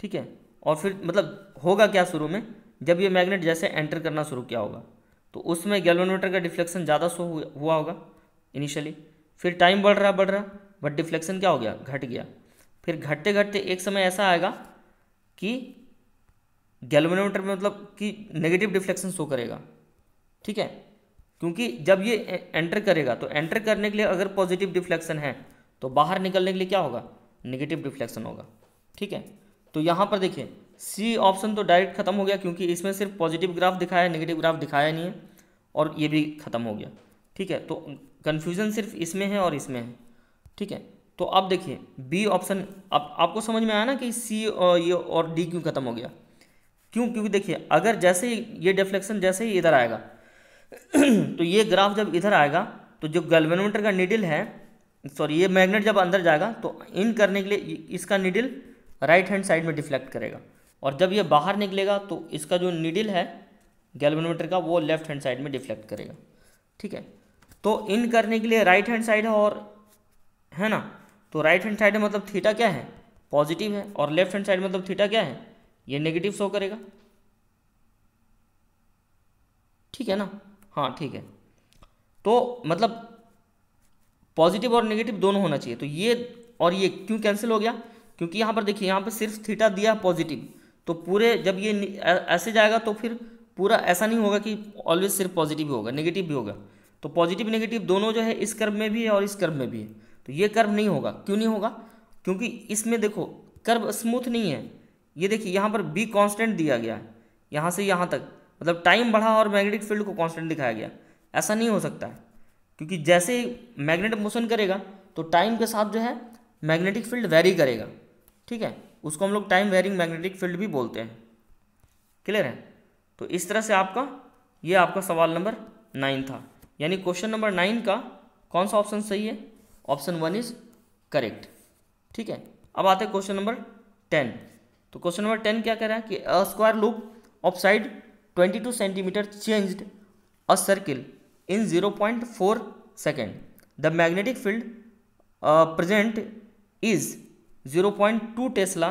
ठीक है, और फिर मतलब होगा क्या शुरू में, जब ये मैग्नेट जैसे एंटर करना शुरू किया होगा तो उसमें गैल्वेनोमीटर का डिफ्लेक्शन ज़्यादा शो हुआ होगा इनिशियली, फिर टाइम बढ़ रहा बट डिफ्लेक्शन क्या हो गया, घट गया। फिर घटते घटते एक समय ऐसा आएगा कि गैल्वेनोमीटर में मतलब कि नेगेटिव डिफ्लेक्शन शो करेगा। ठीक है, क्योंकि जब ये एंटर करेगा तो एंटर करने के लिए अगर पॉजिटिव डिफ्लेक्शन है तो बाहर निकलने के लिए क्या होगा, नेगेटिव डिफ्लेक्शन होगा। ठीक है, तो यहाँ पर देखिए सी ऑप्शन तो डायरेक्ट खत्म हो गया, क्योंकि इसमें सिर्फ पॉजिटिव ग्राफ दिखाया है, नेगेटिव ग्राफ दिखाया नहीं है, और ये भी खत्म हो गया। ठीक है, तो कन्फ्यूज़न सिर्फ इसमें है और इसमें है। ठीक है, तो अब देखिए बी ऑप्शन, अब आपको समझ में आया ना कि सी ये और डी क्यों खत्म हो गया। क्यों? क्योंकि देखिए अगर जैसे ही ये डिफ्लेक्शन जैसे ही इधर आएगा तो ये ग्राफ जब इधर आएगा तो जो गैल्वेनोमीटर का निडल है, सॉरी ये मैग्नेट जब अंदर जाएगा तो इन करने के लिए इसका निडल राइट हैंड साइड में डिफ्लेक्ट करेगा, और जब ये बाहर निकलेगा तो इसका जो निडल है गैल्वेनोमीटर का वो लेफ्ट हैंड साइड में डिफ्लेक्ट करेगा। ठीक है, तो इन करने के लिए राइट हैंड साइड है और है ना, तो राइट हैंड साइड में मतलब थीटा क्या है, पॉजिटिव है, और लेफ्ट हैंड साइड मतलब थीटा क्या है, ये नेगेटिव शो करेगा। ठीक है ना, हाँ ठीक है, तो मतलब पॉजिटिव और नेगेटिव दोनों होना चाहिए। तो ये और ये क्यों कैंसिल हो गया, क्योंकि यहाँ पर देखिए यहाँ पर सिर्फ थीटा दिया पॉजिटिव, तो पूरे जब ये ऐसे जाएगा तो फिर पूरा ऐसा नहीं होगा कि ऑलवेज सिर्फ पॉजिटिव ही होगा, नेगेटिव भी होगा। तो पॉजिटिव नेगेटिव दोनों जो है इस कर्व में भी है और इस कर्व में भी है, तो ये कर्व नहीं होगा। क्यों नहीं होगा? क्योंकि इसमें देखो कर्व स्मूथ नहीं है। ये देखिए यहाँ पर बी कांस्टेंट दिया गया है यहाँ से यहाँ तक, मतलब टाइम बढ़ा और मैग्नेटिक फील्ड को कांस्टेंट दिखाया गया। ऐसा नहीं हो सकता है, क्योंकि जैसे मैग्नेट मोशन करेगा तो टाइम के साथ जो है मैग्नेटिक फील्ड वेरी करेगा। ठीक है, उसको हम लोग टाइम वेरिंग मैग्नेटिक फील्ड भी बोलते हैं। क्लियर है? तो इस तरह से आपका ये आपका सवाल नंबर 9 था, यानी क्वेश्चन नंबर 9 का कौन सा ऑप्शन सही है? Option 1 is correct. ठीक है, अब आते हैं क्वेश्चन नंबर 10। तो क्वेश्चन नंबर 10 क्या कह रहा है कि a square loop of side 22 centimetre changed a circle in 0.4 second, the magnetic field present is 0.2 Tesla,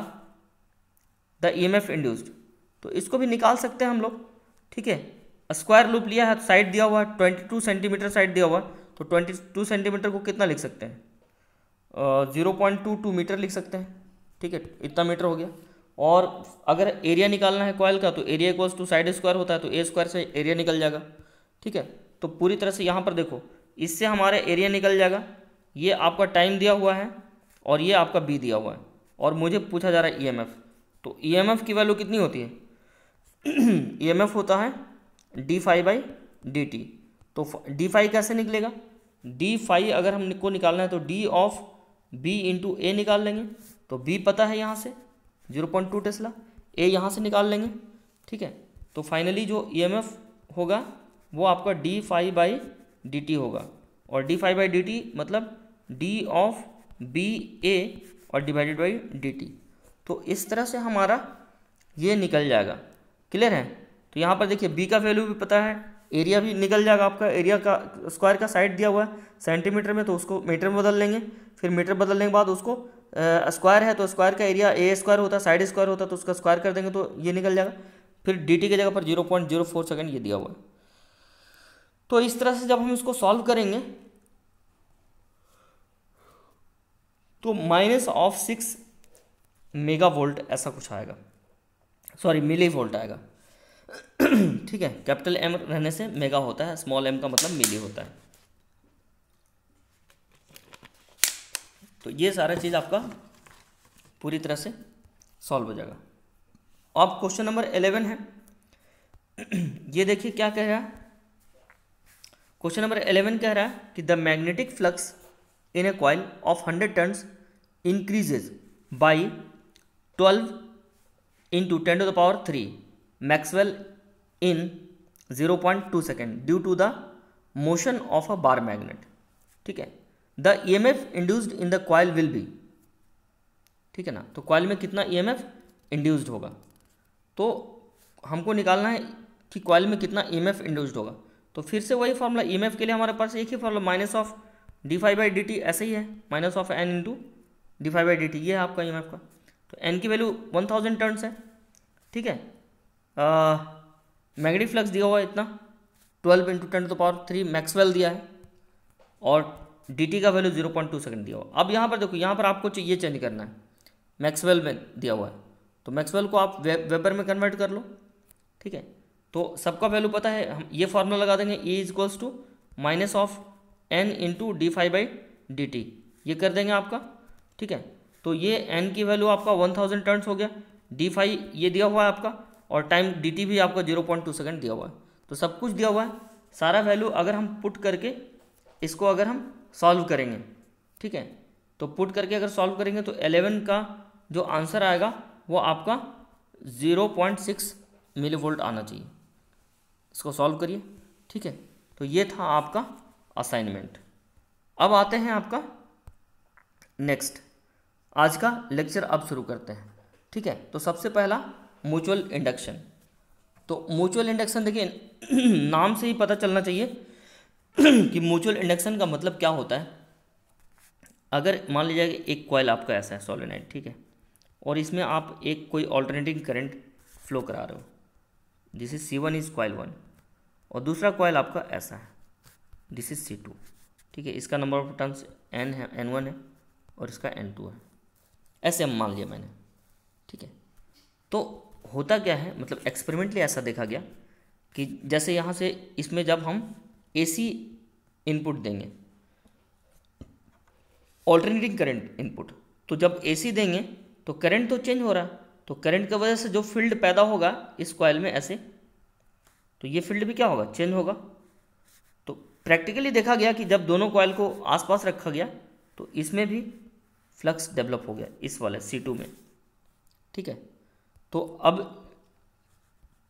the EMF induced. तो इसको भी निकाल सकते हैं हम लोग। ठीक है, स्क्वायर लूप लिया है, साइड दिया हुआ है 22 सेंटीमीटर साइड दिया हुआ है, तो 22 सेंटीमीटर को कितना लिख सकते हैं? 0.22 मीटर लिख सकते हैं। ठीक है, इतना मीटर हो गया। और अगर एरिया निकालना है कॉइल का तो area equals to side square होता है, तो ए स्क्वायर से एरिया निकल जाएगा। ठीक है, तो पूरी तरह से यहाँ पर देखो इससे हमारा एरिया निकल जाएगा। ये आपका टाइम दिया हुआ है और ये आपका बी दिया हुआ है, और मुझे पूछा जा रहा है EMF। तो EMF की वैल्यू कितनी होती है? EMF होता है d∅dt। तो d∅ कैसे निकलेगा? d∅ अगर हमको निकालना है तो d ऑफ b इंटू ए निकाल लेंगे। तो b पता है यहाँ से 0.2 टेस्ला, a यहाँ से निकाल लेंगे। ठीक है, तो फाइनली जो EMF होगा वो आपका d∅dt होगा, और d∅dt मतलब d ऑफ b a और डिवाइडेड बाई dt। तो इस तरह से हमारा ये निकल जाएगा। क्लियर है? तो यहाँ पर देखिए b का वैल्यू भी पता है, एरिया भी निकल जाएगा आपका। एरिया का स्क्वायर का साइड दिया हुआ है सेंटीमीटर में, तो उसको मीटर में बदल लेंगे। फिर मीटर बदलने के बाद उसको स्क्वायर है तो स्क्वायर का एरिया ए स्क्वायर होता है, साइड स्क्वायर होता है, तो उसका स्क्वायर कर देंगे तो ये निकल जाएगा। फिर dt की जगह पर 0.04 सेकेंड ये दिया हुआ है। तो इस तरह से जब हम इसको सॉल्व करेंगे तो -6 मेगा वोल्ट ऐसा कुछ आएगा, सॉरी मिली वोल्ट आएगा। ठीक है, कैपिटल M रहने से मेगा होता है, स्मॉल m का मतलब मिली होता है। तो ये सारा चीज़ आपका पूरी तरह से सॉल्व हो जाएगा। अब क्वेश्चन नंबर 11 है। ये देखिए क्या कह रहा है। क्वेश्चन नंबर 11 कह रहा है कि the magnetic flux in a coil of 100 turns increases by 12 into 10⁻³ Maxwell in 0.2 second due to the motion of a bar magnet. ठीक है, the EMF induced in the coil will be. ठीक है ना, तो कॉइल में कितना EMF induced होगा, तो हमको निकालना है कि कॉइल में कितना EMF इंड्यूस्ड होगा। तो फिर से वही फॉर्मूला, EMF के लिए हमारे पास एक ही फॉर्मूला माइनस ऑफ d∅dt, ऐसे ही है minus of n into d∅dt, ये है आपका EMF का। तो n की वैल्यू 1000 टर्न्स है। ठीक है, मैग्नेटिक फ्लक्स दिया हुआ है इतना 12 इंटू 10⁻³ मैक्सवेल दिया है, और dt का वैल्यू 0.2 सेकेंड दिया हुआ। अब यहाँ पर देखो, यहाँ पर आपको ये चेंज करना है, मैक्सवेल में दिया हुआ है तो मैक्सवेल को आप वेबर में कन्वर्ट कर लो। ठीक है, तो सबका वैल्यू पता है, हम ये फार्मूला लगा देंगे, E equals to minus of n into d∅dt, ये कर देंगे आपका। ठीक है, तो ये n की वैल्यू आपका 1000 टर्न्स हो गया, d∅ ये दिया हुआ है आपका, और टाइम dt भी आपका 0.2 सेकेंड दिया हुआ है। तो सब कुछ दिया हुआ है, सारा वैल्यू अगर हम पुट करके इसको अगर हम सॉल्व करेंगे, ठीक है, तो पुट करके अगर सॉल्व करेंगे तो 11 का जो आंसर आएगा वो आपका 0.6 मिली वोल्ट आना चाहिए। इसको सॉल्व करिए, ठीक है। तो ये था आपका असाइनमेंट। अब आते हैं आपका नेक्स्ट, आज का लेक्चर अब शुरू करते हैं, ठीक है। तो सबसे पहला म्यूचुअल इंडक्शन। तो म्यूचुअल इंडक्शन देखिए नाम से ही पता चलना चाहिए कि म्यूचुअल इंडक्शन का मतलब क्या होता है। अगर मान लीजिए कि एक कॉइल आपका ऐसा है सोलेनोइड, ठीक है, और इसमें आप एक कोई ऑल्टरनेटिंग करंट फ्लो करा रहे हो, this is C1 is coil 1, और दूसरा कॉइल आपका ऐसा है, दिस इज C2, ठीक है। इसका नंबर ऑफ टर्न्स N है, N1 है, और इसका N2 है, ऐसे हम मान लिया मैंने, ठीक है। तो होता क्या है, मतलब एक्सपेरिमेंटली ऐसा देखा गया कि जैसे यहाँ से इसमें जब हम AC इनपुट देंगे, ऑल्टरनेटिंग करंट इनपुट, तो जब AC देंगे तो करंट तो चेंज हो रहा है, तो करंट की वजह से जो फील्ड पैदा होगा इस कॉइल में ऐसे, तो ये फील्ड भी क्या होगा, चेंज होगा। तो प्रैक्टिकली देखा गया कि जब दोनों कॉइल को आसपास रखा गया तो इसमें भी फ्लक्स डेवलप हो गया, इस वाले C2 में, ठीक है। तो अब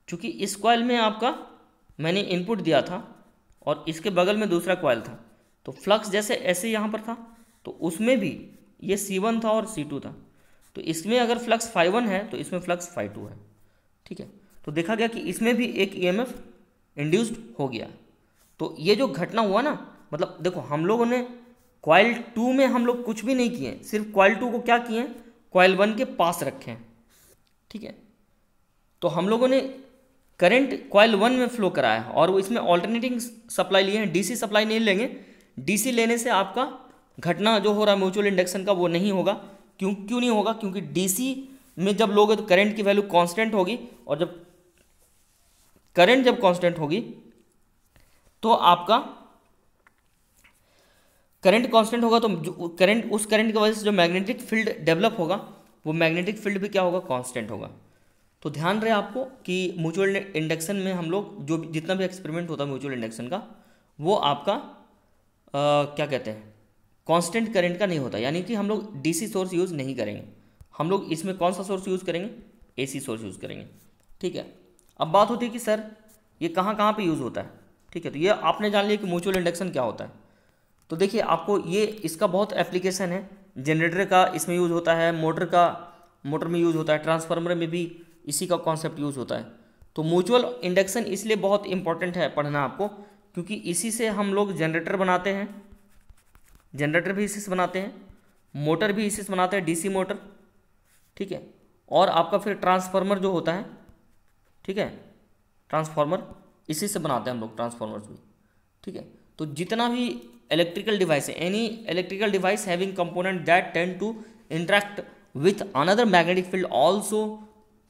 चूंकि इस कॉइल में आपका मैंने इनपुट दिया था और इसके बगल में दूसरा कॉइल था, तो फ्लक्स जैसे ऐसे यहाँ पर था, तो उसमें भी ये C1 था और C2 था, तो इसमें अगर फ्लक्स φ1 है तो इसमें फ्लक्स φ2 है, ठीक है। तो देखा गया कि इसमें भी एक EMF इंड्यूस्ड हो गया। तो ये जो घटना हुआ ना, मतलब देखो हम लोगों ने कॉइल 2 में हम लोग कुछ भी नहीं किए, सिर्फ कॉइल 2 को क्या किए, कॉइल 1 के पास रखे हैं, ठीक है। तो हम लोगों ने करंट कॉइल 1 में फ्लो कराया है और वो इसमें ऑल्टरनेटिंग सप्लाई लिए हैं, DC सप्लाई नहीं लेंगे। DC लेने से आपका घटना जो हो रहा है म्यूचुअल इंडक्शन का वो नहीं होगा। क्यों नहीं होगा, क्योंकि DC में जब लोगे तो करंट की वैल्यू कांस्टेंट होगी, और जब करंट जब कांस्टेंट होगी तो आपका करंट कांस्टेंट होगा, तो करंट, उस करंट की वजह से जो मैग्नेटिक फील्ड डेवलप होगा वो मैग्नेटिक फील्ड भी क्या होगा, कांस्टेंट होगा। तो ध्यान रहे आपको कि म्यूचुअल इंडक्शन में हम लोग जो जितना भी एक्सपेरिमेंट होता है म्यूचुअल इंडक्शन का, वो आपका क्या कहते हैं, कांस्टेंट करंट का नहीं होता, यानी कि हम लोग DC सोर्स यूज़ नहीं करेंगे, हम लोग इसमें कौन सा सोर्स यूज़ करेंगे, AC सोर्स यूज़ करेंगे, ठीक है। अब बात होती है कि सर ये कहाँ कहाँ पे यूज़ होता है, ठीक है। तो ये आपने जान लिया कि म्यूचुअल इंडक्शन क्या होता है। तो देखिए आपको ये इसका बहुत एप्लीकेशन है, जनरेटर का इसमें यूज़ होता है, मोटर में यूज़ होता है, ट्रांसफार्मर में भी इसी का कॉन्सेप्ट यूज़ होता है। तो म्यूचुअल इंडक्शन इसलिए बहुत इंपॉर्टेंट है पढ़ना आपको, क्योंकि इसी से हम लोग जनरेटर बनाते हैं, जनरेटर भी इसी से बनाते हैं, मोटर भी इसी से बनाते हैं, DC मोटर, ठीक है। और आपका फिर ट्रांसफार्मर जो होता है, ठीक है, ट्रांसफार्मर इसी से बनाते हैं हम लोग, ट्रांसफार्मर्स भी, ठीक है। तो जितना भी इलेक्ट्रिकल डिवाइस है, any electrical device having component that tend to interact with another magnetic field also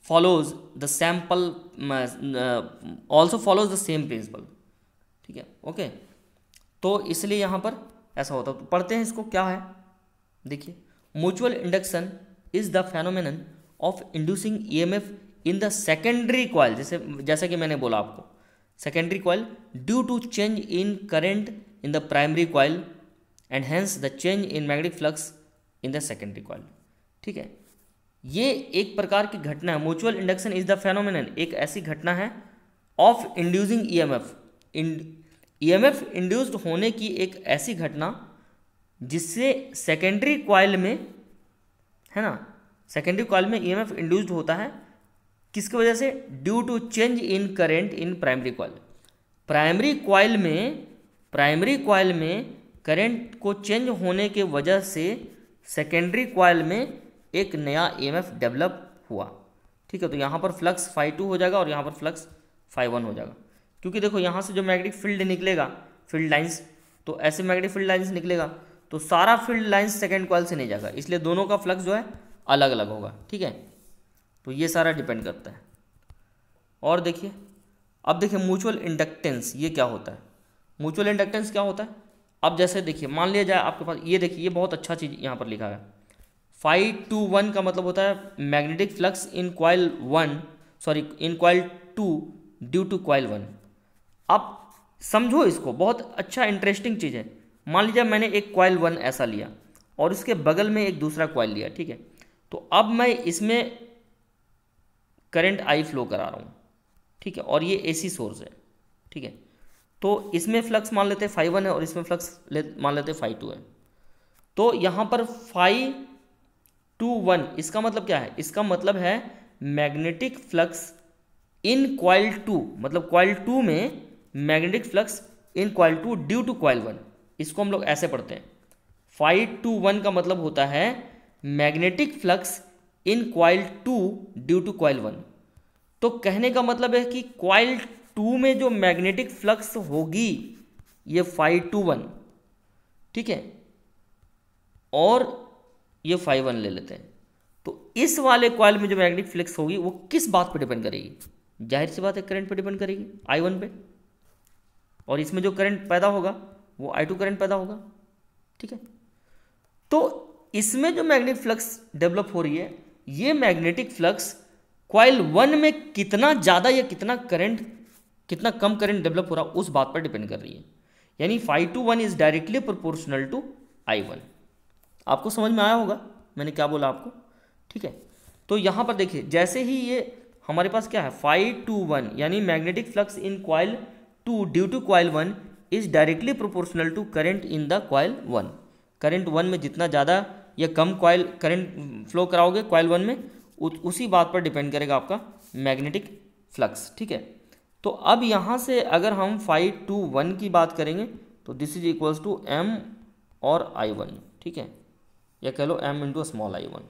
follows the sample also follows the same principle, ठीक है, ओके। तो इसलिए यहाँ पर ऐसा होता है। तो पढ़ते हैं इसको क्या है, देखिए, mutual induction is the phenomenon of inducing EMF in the secondary coil, जैसे कि मैंने बोला आपको, secondary coil due to change in current in the primary coil and hence the change in magnetic flux in the secondary coil, ठीक है। ये एक प्रकार की घटना है, mutual induction is the phenomenon, एक ऐसी घटना है of inducing EMF, EMF induced होने की एक ऐसी घटना जिससे सेकेंडरी कॉइल में, है ना, सेकेंडरी कॉइल में EMF इंड्यूस्ड होता है, किसकी वजह से, due to change in current in primary coil, primary coil में करंट को चेंज होने के वजह से सेकेंडरी कॉइल में एक नया EMF डेवलप हुआ, ठीक है। तो यहाँ पर फ्लक्स φ2 हो जाएगा और यहाँ पर फ्लक्स φ1 हो जाएगा, क्योंकि देखो यहाँ से जो मैग्नेटिक फील्ड निकलेगा, फील्ड लाइंस, तो ऐसे मैग्नेटिक फील्ड लाइंस निकलेगा, तो सारा फील्ड लाइंस सेकेंड कॉइल से नहीं जाएगा, इसलिए दोनों का फ्लक्स जो है अलग अलग होगा, ठीक है। तो ये सारा डिपेंड करता है। और देखिए, अब देखिए म्यूचुअल इंडक्टेंस ये क्या होता है, म्यूचुअल इंडक्टेंस क्या होता है। अब जैसे देखिए, मान लिया जाए आपके पास ये, देखिए ये बहुत अच्छा चीज़ यहाँ पर लिखा है, φ21 का मतलब होता है magnetic flux in coil 2 due to coil 1। अब समझो इसको, बहुत अच्छा इंटरेस्टिंग चीज़ है, मान लीजिए मैंने एक कॉइल 1 ऐसा लिया और इसके बगल में एक दूसरा कॉइल लिया, ठीक है। तो अब मैं इसमें करंट आई फ्लो करा रहा हूँ, ठीक है, और ये एसी सोर्स है, ठीक है। तो इसमें फ्लक्स मान लेते हैं φ1 है और इसमें फ्लक्स मान लेते हैं φ2 है। तो यहाँ पर φ21 इसका मतलब क्या है? इसका मतलब है मैग्नेटिक फ्लक्स इन कॉइल 2, मतलब कॉइल 2 में magnetic flux in coil 2 due to coil 1। इसको हम लोग ऐसे पढ़ते हैं, φ21 का मतलब होता है magnetic flux in coil 2 due to coil 1। तो कहने का मतलब है कि कॉइल 2 में जो मैग्नेटिक फ्लक्स होगी ये φ21, ठीक है, और ये φ1 ले लेते हैं। तो इस वाले कॉइल में जो मैग्नेटिक फ्लक्स होगी वो किस बात पर डिपेंड करेगी? जाहिर सी बात है करंट पर डिपेंड करेगी, I1 पे। और इसमें जो करंट पैदा होगा वो I2 करंट पैदा होगा, ठीक है। तो इसमें जो मैग्नेटिक फ्लक्स डेवलप हो रही है, ये मैग्नेटिक फ्लक्स कॉइल 1 में कितना ज़्यादा या कितना कम करंट डेवलप हो रहा है उस बात पर डिपेंड कर रही है। यानी φ21 is directly proportional to I1। आपको समझ में आया होगा मैंने क्या बोला आपको, ठीक है। तो यहाँ पर देखिए, जैसे ही ये हमारे पास क्या है, φ21 यानी magnetic flux in coil 2 due to coil 1 is directly proportional to current in the coil 1। Current 1 में जितना ज़्यादा या कम कॉइल करंट फ्लो कराओगे कॉइल 1 में, उसी बात पर डिपेंड करेगा आपका मैग्नेटिक फ्लक्स, ठीक है। तो अब यहाँ से अगर हम φ21 की बात करेंगे तो this is equals to m और I1, ठीक है, या कह लो m इंटू स्मॉल I1।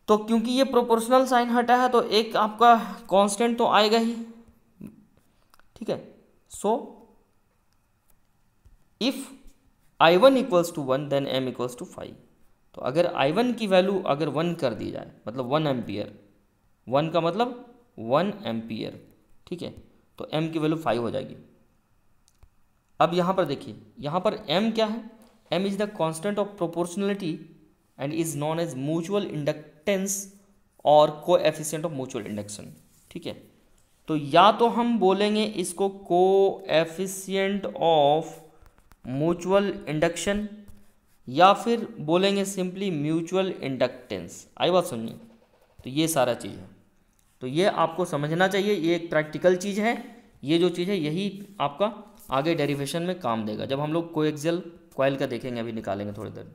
तो क्योंकि ये प्रोपोर्शनल साइन हटा है तो एक आपका कांस्टेंट तो आएगा ही, ठीक है। So if I1 equals to 1 then m equals to 5। तो अगर I1 की वैल्यू अगर 1 कर दी जाए, मतलब 1 एम्पियर, 1 का मतलब 1 एम्पियर, ठीक है, तो m की वैल्यू 5 हो जाएगी। अब यहाँ पर देखिए, यहाँ पर m क्या है? m is the constant of proportionality and is known as mutual inductance और कोएफिशिएंट ऑफ म्यूचुअल इंडक्शन, ठीक है। तो या तो हम बोलेंगे इसको कोएफिशिएंट ऑफ म्यूचुअल इंडक्शन या फिर बोलेंगे सिंपली म्यूचुअल इंडक्टेंस। आई बात समझिए? तो ये सारा चीज़ है, तो ये आपको समझना चाहिए, ये एक प्रैक्टिकल चीज़ है। ये जो चीज़ है यही आपका आगे डेरिवेशन में काम देगा, जब हम लोग कोएक्सियल कॉइल का देखेंगे, अभी निकालेंगे थोड़ी देर,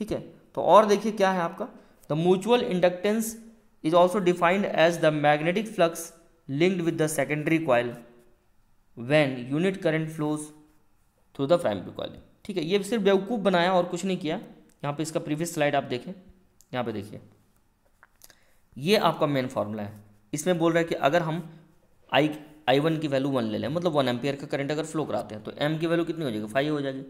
ठीक है। तो और देखिए क्या है आपका, the mutual inductance is also defined as the magnetic flux linked with the secondary coil when unit current flows through the primary coil, ठीक है। ये सिर्फ बेवकूफ़ बनाया और कुछ नहीं किया। यहाँ पे इसका प्रीवियस स्लाइड आप देखें, यहाँ पे देखिए, ये आपका मेन फार्मूला है। इसमें बोल रहा है कि अगर हम I1 की वैल्यू 1 ले लें, मतलब 1 एम्पियर का करंट अगर फ्लो कराते हैं, तो m की वैल्यू कितनी हो जाएगी? 5 हो जाएगी।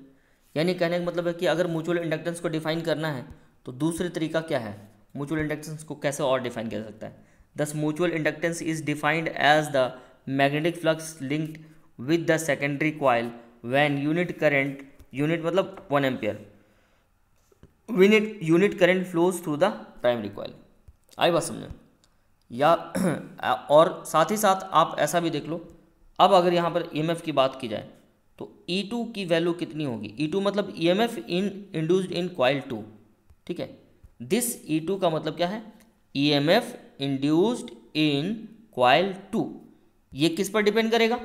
यानी कहने का मतलब है कि अगर म्यूचुअल इंडक्टेंस को डिफाइन करना है तो दूसरे तरीका क्या है, म्यूचुअल इंडक्टेंस को कैसे और डिफाइन किया जा सकता है? This mutual inductance is defined as the magnetic flux linked with the secondary coil when unit current, unit मतलब 1 ampere, unit current flows through the primary coil. आई बात समझो? या और साथ ही साथ आप ऐसा भी देख लो, अब अगर यहाँ पर EMF की बात की जाए तो E2 की वैल्यू कितनी होगी? E2 मतलब EMF इंड्यूस्ड इन कॉइल 2, ठीक है। दिस E2 का मतलब क्या है? EMF इंड्यूस्ड इन कॉइल 2। ये किस पर डिपेंड करेगा?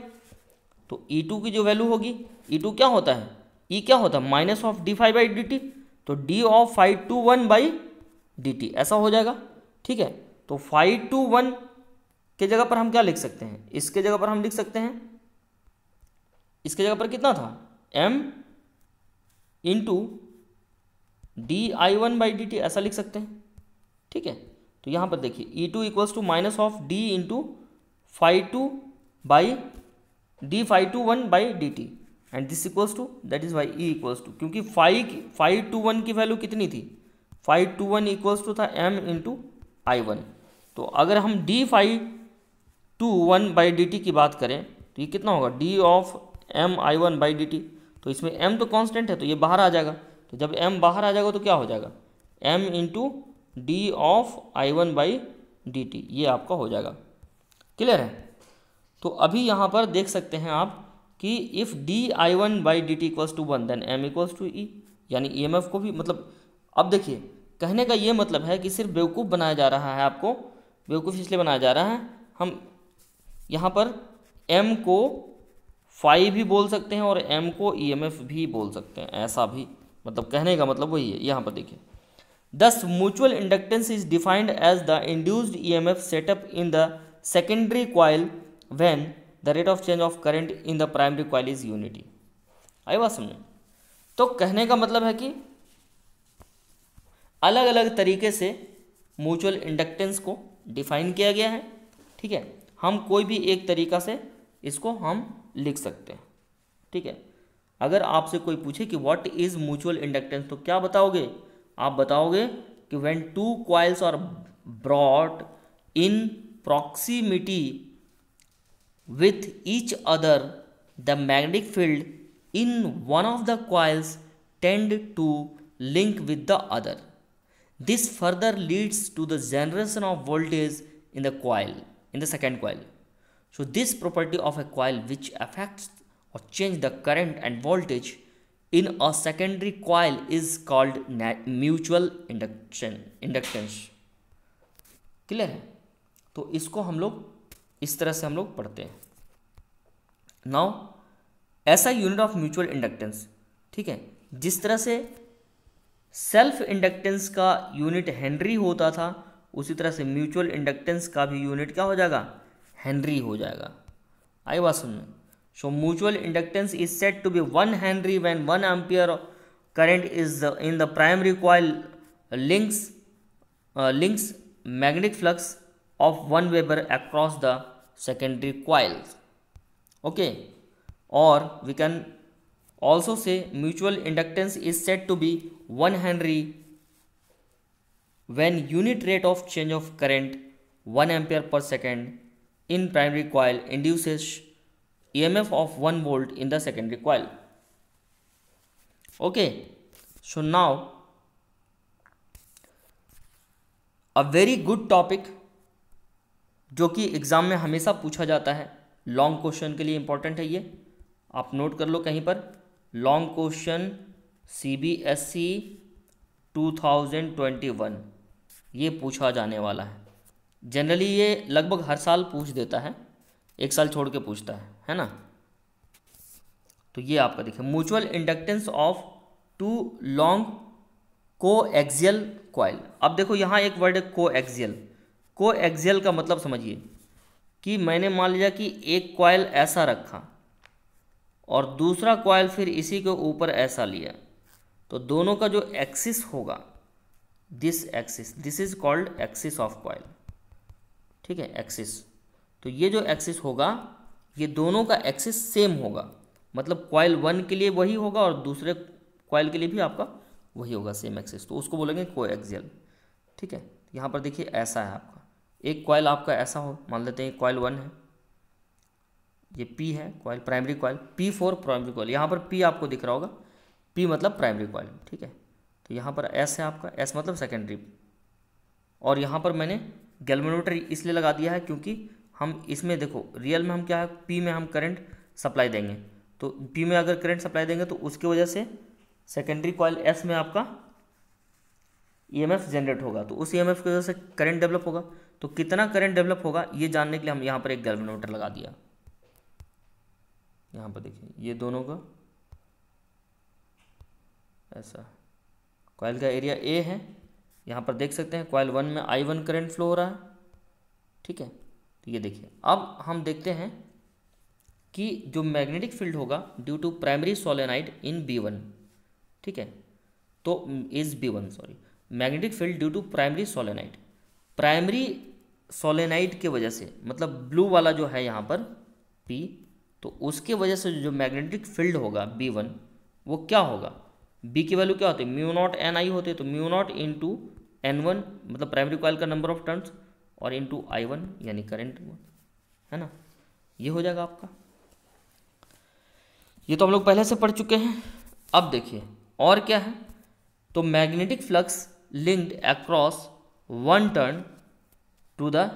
तो E2 की जो वैल्यू होगी, E2 क्या होता है? E क्या होता है? माइनस ऑफ d∅dt, तो d ऑफ φ21 बाई dt ऐसा हो जाएगा, ठीक है। तो φ21 के जगह पर हम क्या लिख सकते हैं? इसके जगह पर हम लिख सकते हैं, इसके जगह पर कितना था? m into di1 by dt ऐसा लिख सकते हैं, ठीक है। तो यहाँ पर देखिए E2 equals to minus of d into φ2 by d∅21 by dt and this equals to, that is why E equals to, क्योंकि φ21 की वैल्यू कितनी थी? φ21 इक्वल्स टू था m इंटू I1। तो अगर हम d∅21 बाई dt की बात करें तो ये कितना होगा? d of m I1 by dt। तो इसमें m तो कांस्टेंट है तो ये बाहर आ जाएगा, तो जब m बाहर आ जाएगा तो क्या हो जाएगा? m into D of I1 by dt, ये आपका हो जाएगा। क्लियर है? तो अभी यहाँ पर देख सकते हैं आप कि if d i one by d t equals to one then m equals to e, यानी ई एम एफ को भी मतलब, अब देखिए कहने का ये मतलब है कि सिर्फ बेवकूफ़ बनाया जा रहा है आपको, बेवकूफ़ इसलिए बनाया जा रहा है, हम यहाँ पर m को फाई भी बोल सकते हैं और m को EMF भी बोल सकते हैं, ऐसा भी मतलब कहने का मतलब वही है। यहाँ पर देखिए, this mutual inductance is defined as the induced EMF setup in the secondary coil when the rate of change of current in the primary coil is unity. आई बात समझ? तो कहने का मतलब है कि अलग अलग तरीके से म्यूचुअल इंडक्टेंस को डिफाइन किया गया है, ठीक है। हम कोई भी एक तरीका से इसको हम लिख सकते हैं, ठीक है। अगर आपसे कोई पूछे कि व्हाट इज म्यूचुअल इंडक्टेंस, तो क्या बताओगे? आप बताओगे कि when two coils are brought in proximity with each other the magnetic field in one of the coils tend to link with the other. This further leads to the generation of voltage in the coil, in the second coil. So this property of a coil which affects or change the current and voltage in a secondary coil is called mutual inductance. Clear है? तो इसको हम लोग इस तरह से हम लोग पढ़ते हैं. नाउ ऐसा यूनिट ऑफ म्यूचुअल इंडक्टेंस, ठीक है, जिस तरह से सेल्फ इंडक्टेंस का यूनिट हेनरी होता था, उसी तरह से म्यूचुअल इंडक्टेंस का भी यूनिट क्या हो जाएगा? हेनरी हो जाएगा. आई बात समझ में? So mutual inductance is said to be 1 henry when 1 ampere current is in the primary coil links magnetic flux of 1 weber across the secondary coils. Okay, और we can also say mutual inductance is said to be 1 Henry when unit rate of change of current 1 ampere per second in primary coil induces EMF of 1 volt in the secondary coil. Okay, so now a very good topic जो कि exam में हमेशा पूछा जाता है, long question के लिए important है, ये आप नोट कर लो कहीं पर. लॉन्ग क्वेश्चन CBSE 2021 ये पूछा जाने वाला है. जनरली ये लगभग हर साल पूछ देता है, एक साल छोड़ के पूछता है ना. तो ये आपका देखिए, mutual inductance of two long coaxial coil. अब देखो यहाँ एक वर्ड है कोएक्सियल. कोएक्सियल का मतलब समझिए कि मैंने मान लिया कि एक कॉइल ऐसा रखा और दूसरा कॉइल फिर इसी के ऊपर ऐसा लिया, तो दोनों का जो एक्सिस होगा, this axis, this is called axis of coil, ठीक है, एक्सिस. तो ये जो एक्सिस होगा, ये दोनों का एक्सिस सेम होगा, मतलब कॉइल 1 के लिए वही होगा और दूसरे कॉइल के लिए भी आपका वही होगा, सेम एक्सिस, तो उसको बोलेंगे कोएक्सियल. ठीक है, यहाँ पर देखिए ऐसा है आपका, एक कॉइल आपका ऐसा हो, मान लेते हैं कॉइल 1 है, ये P है coil, primary coil, P4 primary coil, यहाँ पर P आपको दिख रहा होगा, P मतलब प्राइमरी कॉइल, ठीक है. तो यहाँ पर S है आपका, S मतलब सेकेंडरी, और यहाँ पर मैंने गैल्वेनोमीटर इसलिए लगा दिया है क्योंकि हम इसमें देखो रियल में हम क्या है, P में हम करंट सप्लाई देंगे, तो P में अगर करंट सप्लाई देंगे तो उसकी वजह से सेकेंडरी कॉइल S में आपका EMF जनरेट होगा, तो उस EMF की वजह से करंट डेवलप होगा. तो कितना करंट डेवलप होगा ये जानने के लिए हम यहाँ पर एक गैल्वेनोमीटर लगा दिया. यहाँ पर देखिए ये दोनों का ऐसा, कॉइल का एरिया A है, यहाँ पर देख सकते हैं कॉइल 1 में I1 करंट फ्लो हो रहा है, ठीक है. तो ये देखिए, अब हम देखते हैं कि जो मैग्नेटिक फील्ड होगा due to primary solenoid in B1, ठीक है, तो is B1 sorry, magnetic field due to primary solenoid, primary solenoid के वजह से, मतलब ब्लू वाला जो है यहाँ पर P, तो उसके वजह से जो मैग्नेटिक फील्ड होगा B1 वो क्या होगा, B की वैल्यू क्या होती है, म्यू नॉट NI होती है, तो म्यू नॉट इंटू N1 मतलब प्राइमरी कॉइल का नंबर ऑफ टर्न्स, और इंटू I1 यानी करंट, है ना, ये हो जाएगा आपका. ये तो हम लोग पहले से पढ़ चुके हैं. अब देखिए और क्या है, तो magnetic flux linked across 1 turn to the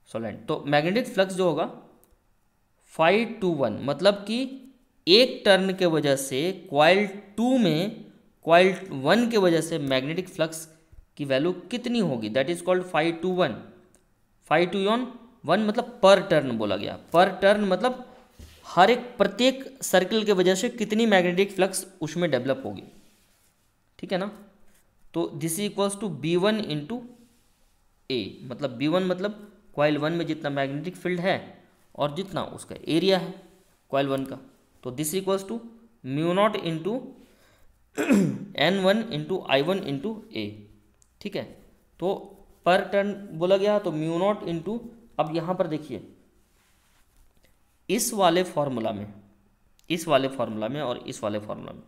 solenoid. तो मैग्नेटिक फ्लक्स जो होगा 5 to 1 मतलब कि एक टर्न के वजह से कॉइल 2 में कॉइल 1 के वजह से मैग्नेटिक फ्लक्स की वैल्यू कितनी होगी, that is called 5 to 1। 5 to 1 मतलब पर टर्न बोला गया, पर टर्न मतलब हर एक प्रत्येक सर्कल के वजह से कितनी मैग्नेटिक फ्लक्स उसमें डेवलप होगी, ठीक है ना। तो this equals to B1 into A, मतलब B1 मतलब कॉइल 1 में जितना मैग्नेटिक फील्ड है और जितना उसका एरिया है कॉइल 1 का, तो this equals to μ0 into N1 into I1 into A, ठीक है। तो पर टर्न बोला गया तो μ0 इंटू, अब यहाँ पर देखिए इस वाले फॉर्मूला में, इस वाले फॉर्मूला में और इस वाले फॉर्मूला में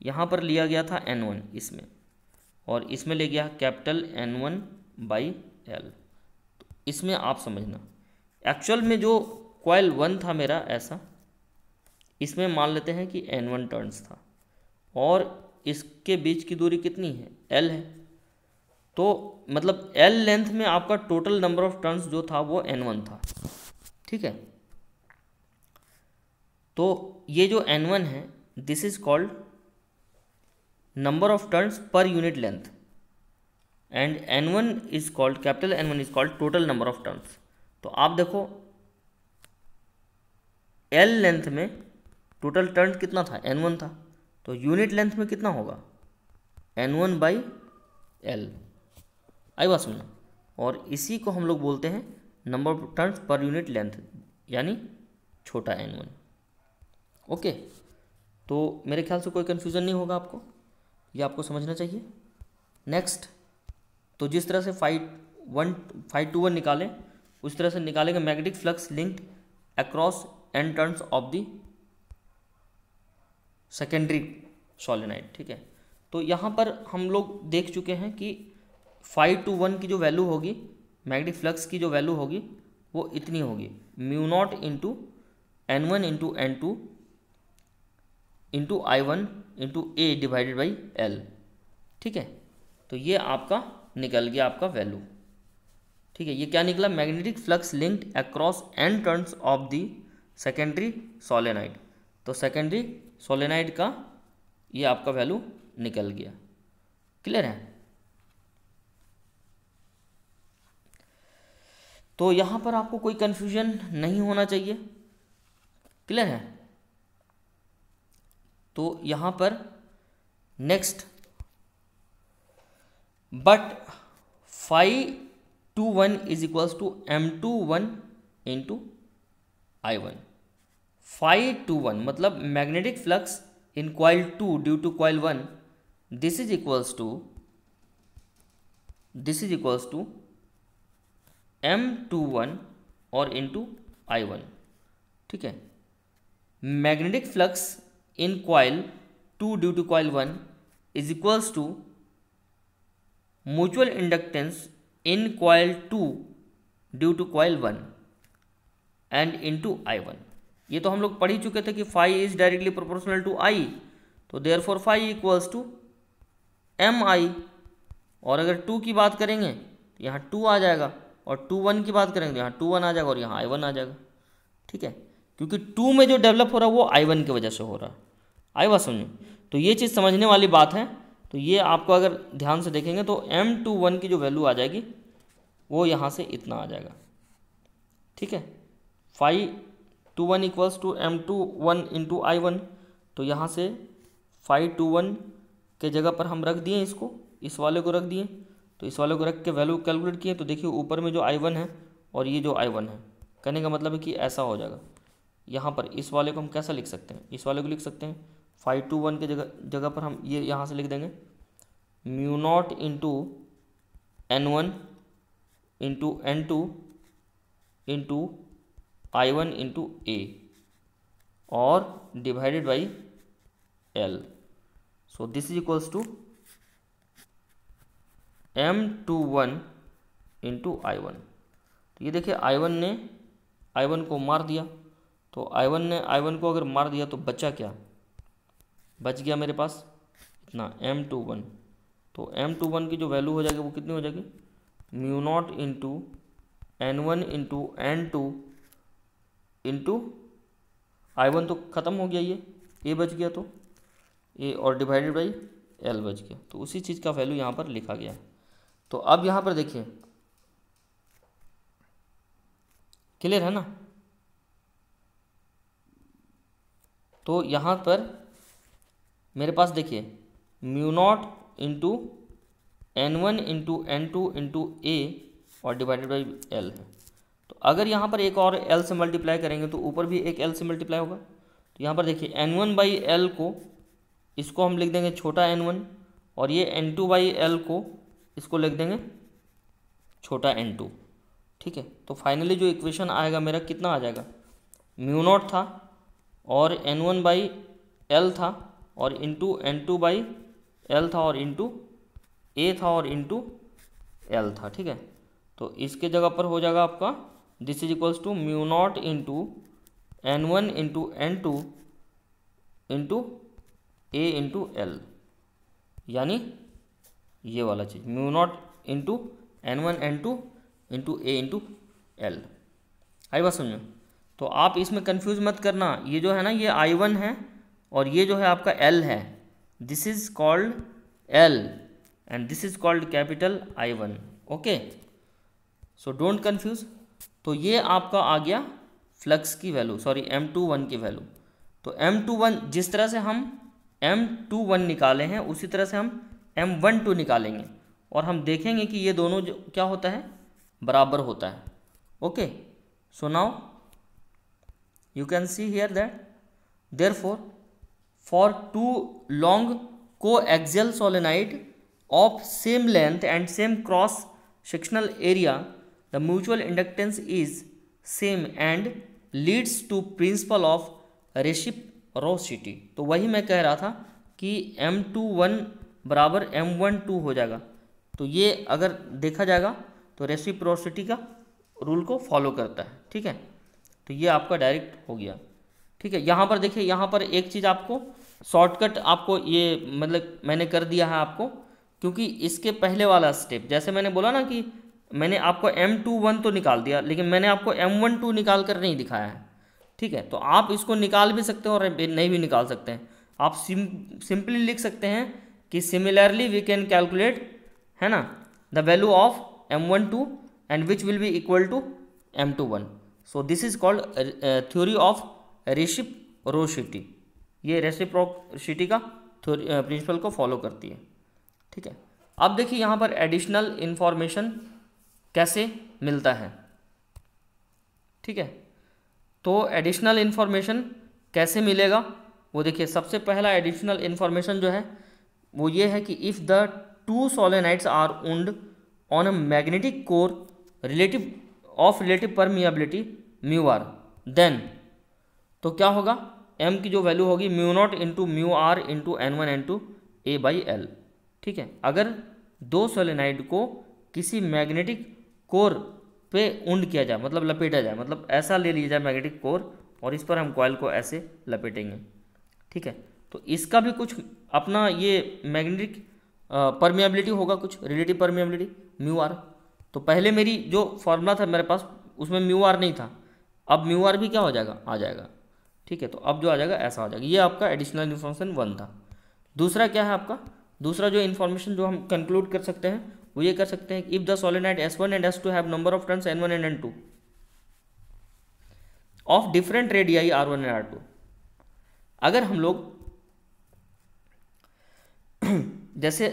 यहाँ पर लिया गया था N1 इसमें, और इसमें ले गया कैपिटल N1/L। तो इसमें आप समझना एक्चुअल में जो कॉइल 1 था मेरा ऐसा, इसमें मान लेते हैं कि N1 टर्न्स था और इसके बीच की दूरी कितनी है, L है। तो मतलब L लेंथ में आपका टोटल नंबर ऑफ टर्न्स जो था वो N1 था, ठीक है। तो ये जो N1 है this is called number of turns per unit length and N1 is called, capital N1 is called total number of turns. तो आप देखो L लेंथ में टोटल टर्न कितना था, N1 था, तो यूनिट लेंथ में कितना होगा N1/L, आई बात समझना। और इसी को हम लोग बोलते हैं number of turns per unit length, यानी छोटा N1। ओके, तो मेरे ख्याल से कोई कन्फ्यूज़न नहीं होगा आपको, ये आपको समझना चाहिए। नेक्स्ट, तो जिस तरह से 5 to 1 निकालें उस तरह से निकालेंगे magnetic flux linked across n turns of the secondary solenoid, ठीक है। तो यहाँ पर हम लोग देख चुके हैं कि 5 to 1 की जो वैल्यू होगी, मैग्नेटिक फ्लक्स की जो वैल्यू होगी वो इतनी होगी μ0 into N1 into N2 into I1 into A divided by L, ठीक है। तो ये आपका निकल गया आपका वैल्यू, ठीक है। ये क्या निकला, magnetic flux linked across n turns of the secondary solenoid. तो सेकेंडरी सोलेनॉइड का ये आपका वैल्यू निकल गया, क्लियर है। तो यहाँ पर आपको कोई कन्फ्यूजन नहीं होना चाहिए, क्लियर है। तो यहाँ पर next, but 5 to 1 is equals to M21 into I1। 5 to 1 मतलब magnetic flux in coil 2 due to coil 1, this is equals to M21 और इंटू I1, ठीक है। Magnetic flux in coil 2 due to coil 1 is equals to mutual inductance in coil 2 due to coil 1 and into I1। ये तो हम लोग पढ़ ही चुके थे कि phi is directly proportional to I, तो therefore phi equals to MI। और अगर 2 की बात करेंगे तो यहाँ 2 आ जाएगा, और 2 1 की बात करेंगे तो यहाँ 2 1 आ जाएगा और यहाँ I1 आ जाएगा, ठीक है। क्योंकि 2 में जो डेवलप हो रहा है वो I1 की वजह से हो रहा है, आई बात समझो। तो ये चीज़ समझने वाली बात है। तो ये आपको अगर ध्यान से देखेंगे तो M21 की जो वैल्यू आ जाएगी वो यहाँ से इतना आ जाएगा, ठीक है। 5 to 1 equals to M21 into I1। तो यहाँ से 5 to 1 के जगह पर हम रख दिए इसको, इस वाले को रख दिए, तो इस वाले को रख के वैल्यू कैलकुलेट किए। तो देखिए ऊपर में जो I1 है और ये जो I1 है, कहने का मतलब है कि ऐसा हो जाएगा। यहाँ पर इस वाले को हम कैसा लिख सकते हैं, इस वाले को लिख सकते हैं 5 to 1 के जगह पर हम ये यहाँ से लिख देंगे μ0 into N1 into N2 into I1 into A और divided by L। So this is equals to M21 into I1। तो ये देखिए I1 को मार दिया, तो I1 को अगर मार दिया तो बचा क्या, बच गया मेरे पास इतना M21। तो M21 की जो वैल्यू हो जाएगी वो कितनी हो जाएगी, μ0 into N1 into N2 into I1 तो ख़त्म हो गया, ये A बच गया, तो A और डिवाइडेड बाई L बच गया, तो उसी चीज़ का वैल्यू यहाँ पर लिखा गया है। तो अब यहाँ पर देखिए, क्लियर है ना। तो यहाँ पर मेरे पास देखिए mu naught into N1 into N2 into A और डिवाइडेड बाई L है। तो अगर यहाँ पर एक और L से मल्टीप्लाई करेंगे तो ऊपर भी एक L से मल्टीप्लाई होगा। तो यहाँ पर देखिए N1 बाई L को, इसको हम लिख देंगे छोटा n1, और ये N2 बाई L को, इसको लिख देंगे छोटा n2। ठीक है, तो फाइनली जो इक्वेशन आएगा मेरा कितना आ जाएगा, म्यू नॉट था और N1 बाई L था और इंटू N2 बाई L था और इंटू A था और इंटू L था। ठीक है, तो इसके जगह पर हो जाएगा आपका this is equals to mu naught into N1 into N2 into A into L, यानी ये वाला चीज़ mu naught into N1 N2 into A into L। आई बात समझो। तो आप इसमें कंफ्यूज मत करना, ये जो है ना ये I1 है और ये जो है आपका L है, this is called L and this is called capital I1। Okay, so don't confuse. तो ये आपका आ गया फ्लक्स की वैल्यू, सॉरी M21 की वैल्यू। तो M21 जिस तरह से हम M21 निकाले हैं उसी तरह से हम M12 निकालेंगे और हम देखेंगे कि ये दोनों जो क्या होता है, बराबर होता है। Okay, so now you can see here that therefore for two long coaxial solenoid of same length and same cross sectional area the mutual inductance is same and leads to principle of reciprocity। तो वही मैं कह रहा था कि M21 बराबर M12 हो जाएगा। तो ये अगर देखा जाएगा तो रेसिप्रोसिटी का रूल को फॉलो करता है। ठीक है, तो ये आपका डायरेक्ट हो गया। ठीक है, यहाँ पर देखिए, यहाँ पर एक चीज़ आपको शॉर्टकट आपको ये मतलब मैंने कर दिया है आपको, क्योंकि इसके पहले वाला स्टेप जैसे मैंने बोला ना कि मैंने आपको M21 तो निकाल दिया लेकिन मैंने आपको M12 निकाल कर नहीं दिखाया है। ठीक है, तो आप इसको निकाल भी सकते हो और नहीं भी निकाल सकते हैं। आप सिंपली लिख सकते हैं कि सिमिलरली वी कैन कैलकुलेट, है ना, the value of M12 and which will be equal to M21। So this is called theory of reciprocity. ये रेसिप्रोसिटी का प्रिंसिपल को फॉलो करती है। ठीक है, अब देखिए यहाँ पर एडिशनल इंफॉर्मेशन कैसे मिलता है। ठीक है, तो एडिशनल इंफॉर्मेशन कैसे मिलेगा वो देखिए, सबसे पहला एडिशनल इंफॉर्मेशन जो है वो ये है कि if the two solenoids are wound on a magnetic core relative permeability mu r, then तो क्या होगा, m की जो वैल्यू होगी mu naught into mu r into N1 N2 A by L। ठीक है, अगर दो सोलेनाइड को किसी मैग्नेटिक कोर पे उंड किया जाए, मतलब लपेटा जाए, मतलब ऐसा ले लिया जाए मैग्नेटिक कोर और इस पर हम कॉइल को ऐसे लपेटेंगे। ठीक है, तो इसका भी कुछ अपना ये मैग्नेटिक परमिएबिलिटी होगा, कुछ रिलेटिव परमिएबिलिटी म्यू आर। तो पहले मेरी जो फॉर्मूला था मेरे पास उसमें म्यू आर नहीं था, अब म्यू आर भी क्या हो जाएगा, आ जाएगा। ठीक है, तो अब जो आ जाएगा ऐसा हो जाएगा। ये आपका एडिशनल इन्फॉर्मेशन 1 था। दूसरा क्या है आपका, दूसरा जो इन्फॉर्मेशन जो हम कंक्लूड कर सकते हैं वो ये कर सकते हैं कि if the solenoid S1 and S2 have number of turns N1 and N2 of different radii R1 and R2। अगर हम लोग जैसे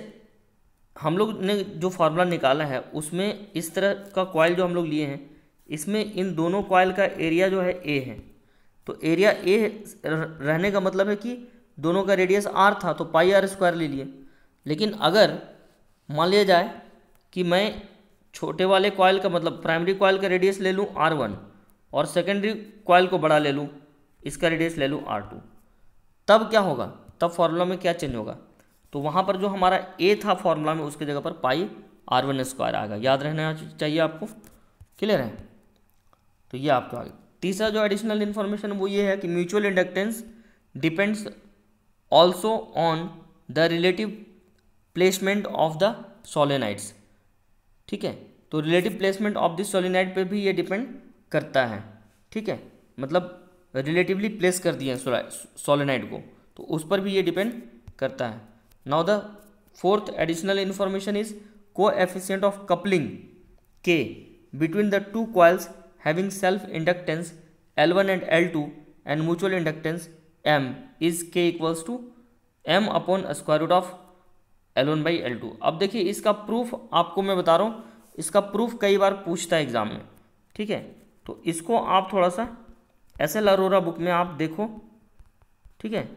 हम लोग ने जो फार्मूला निकाला है उसमें इस तरह का कॉइल जो हम लोग लिए हैं, इसमें इन दोनों कॉइल का एरिया जो है A है। तो एरिया A रहने का मतलब है कि दोनों का रेडियस R था तो पाई R स्क्वायर ले लिए। लेकिन अगर मान लिया जाए कि मैं छोटे वाले कॉइल का मतलब प्राइमरी कॉइल का रेडियस ले लूँ R1 और सेकेंडरी कॉइल को बड़ा ले लूँ, इसका रेडियस ले लूँ R2, तब क्या होगा, तब फार्मूला में क्या चेंज होगा, तो वहाँ पर जो हमारा A था फार्मूला में उसकी जगह पर पाई R1 स्क्वायर आएगा। याद रहना चाहिए आपको, क्लियर है। तो ये आपका आगे तीसरा जो एडिशनल इन्फॉर्मेशन वो ये है कि mutual inductance depends also on the relative placement of the solenoids. ठीक है, तो relative placement of this solenoid पे भी ये डिपेंड करता है। ठीक है, मतलब रिलेटिवली प्लेस कर दिए हैं सोलेनाइड को, तो उस पर भी ये डिपेंड करता है। Now the fourth additional information is coefficient of coupling K between the two coils having self inductance L1 and L2 and mutual inductance M is K equals to M upon square root of L1 by L2। अब देखिए इसका proof आपको मैं बता रहा हूँ, इसका proof कई बार पूछता है एग्जाम में, ठीक है। तो इसको आप थोड़ा सा SL अरोरा बुक में आप देखो, ठीक है,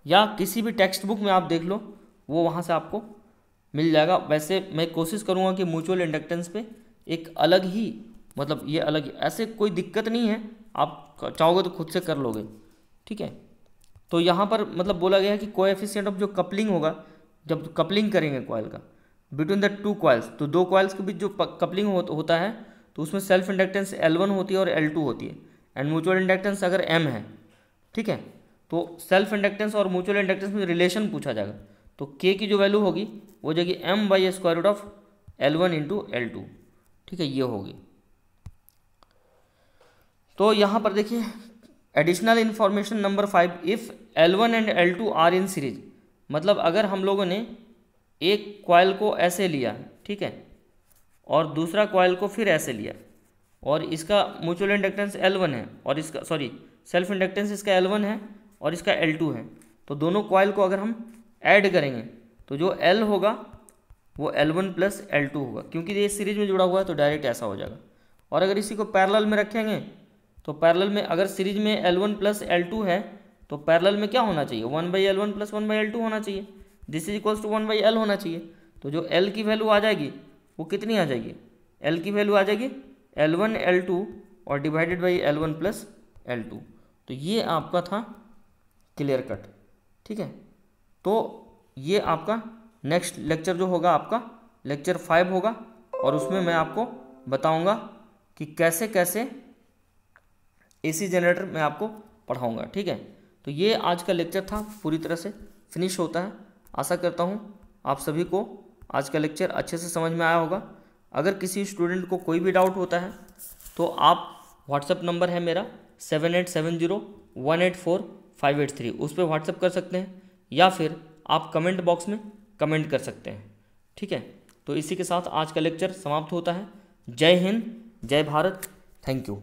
या किसी भी टेक्स्ट बुक में आप देख लो, वो वहाँ से आपको मिल जाएगा। वैसे मैं कोशिश करूँगा कि म्यूचुअल इंडक्टेंस पे एक अलग ही, मतलब ये अलग ही, ऐसे कोई दिक्कत नहीं है, आप चाहोगे तो खुद से कर लोगे, ठीक है। तो यहाँ पर मतलब बोला गया है कि कोएफिशिएंट ऑफ जो कपलिंग होगा, जब कपलिंग करेंगे कॉयल का बिटवीन द टू कॉइल्स, तो दो कॉइल्स के बीच जो कपलिंग होता है तो उसमें सेल्फ इंडक्टेंस L1 होती है और L2 होती है, एंड म्यूचुअल इंडक्टेंस अगर M है, ठीक है, तो सेल्फ इंडक्टेंस और म्यूचुअल इंडक्टेंस में रिलेशन पूछा जाएगा, तो K की जो वैल्यू होगी वो हो जाएगी M by square root of L1 into L2, ठीक है, ये होगी। तो यहाँ पर देखिए additional information number 5, if L1 and L2 are in series, मतलब अगर हम लोगों ने एक कॉइल को ऐसे लिया, ठीक है, और दूसरा कॉइल को फिर ऐसे लिया, और इसका म्यूचुअल इंडक्टेंस L1 है और इसका सेल्फ इंडक्टेंस इसका L1 है और इसका L2 है, तो दोनों कॉइल को अगर हम ऐड करेंगे तो जो L होगा वो L1 प्लस L2 होगा, क्योंकि ये सीरीज में जुड़ा हुआ है तो डायरेक्ट ऐसा हो जाएगा। और अगर इसी को पैरेलल में रखेंगे तो पैरेलल में अगर सीरीज में L1 प्लस L2 है तो पैरेलल में क्या होना चाहिए, 1/L1 प्लस 1/L2 होना चाहिए, this is equals to 1/L होना चाहिए। तो जो L की वैल्यू आ जाएगी वो कितनी आ जाएगी, L की वैल्यू आ जाएगी L1 L2 और divided by L1 plus L2। तो ये आपका था क्लियर कट, ठीक है। तो ये आपका नेक्स्ट लेक्चर जो होगा आपका लेक्चर 5 होगा, और उसमें मैं आपको बताऊंगा कि कैसे कैसे AC जनरेटर मैं आपको पढ़ाऊंगा, ठीक है। तो ये आज का लेक्चर था, पूरी तरह से फिनिश होता है। आशा करता हूँ आप सभी को आज का लेक्चर अच्छे से समझ में आया होगा। अगर किसी स्टूडेंट को कोई भी डाउट होता है तो आप व्हाट्सएप नंबर है मेरा 7870184583, उस पर व्हाट्सएप कर सकते हैं, या फिर आप कमेंट बॉक्स में कमेंट कर सकते हैं, ठीक है। तो इसी के साथ आज का लेक्चर समाप्त होता है। जय हिंद, जय भारत, थैंक यू।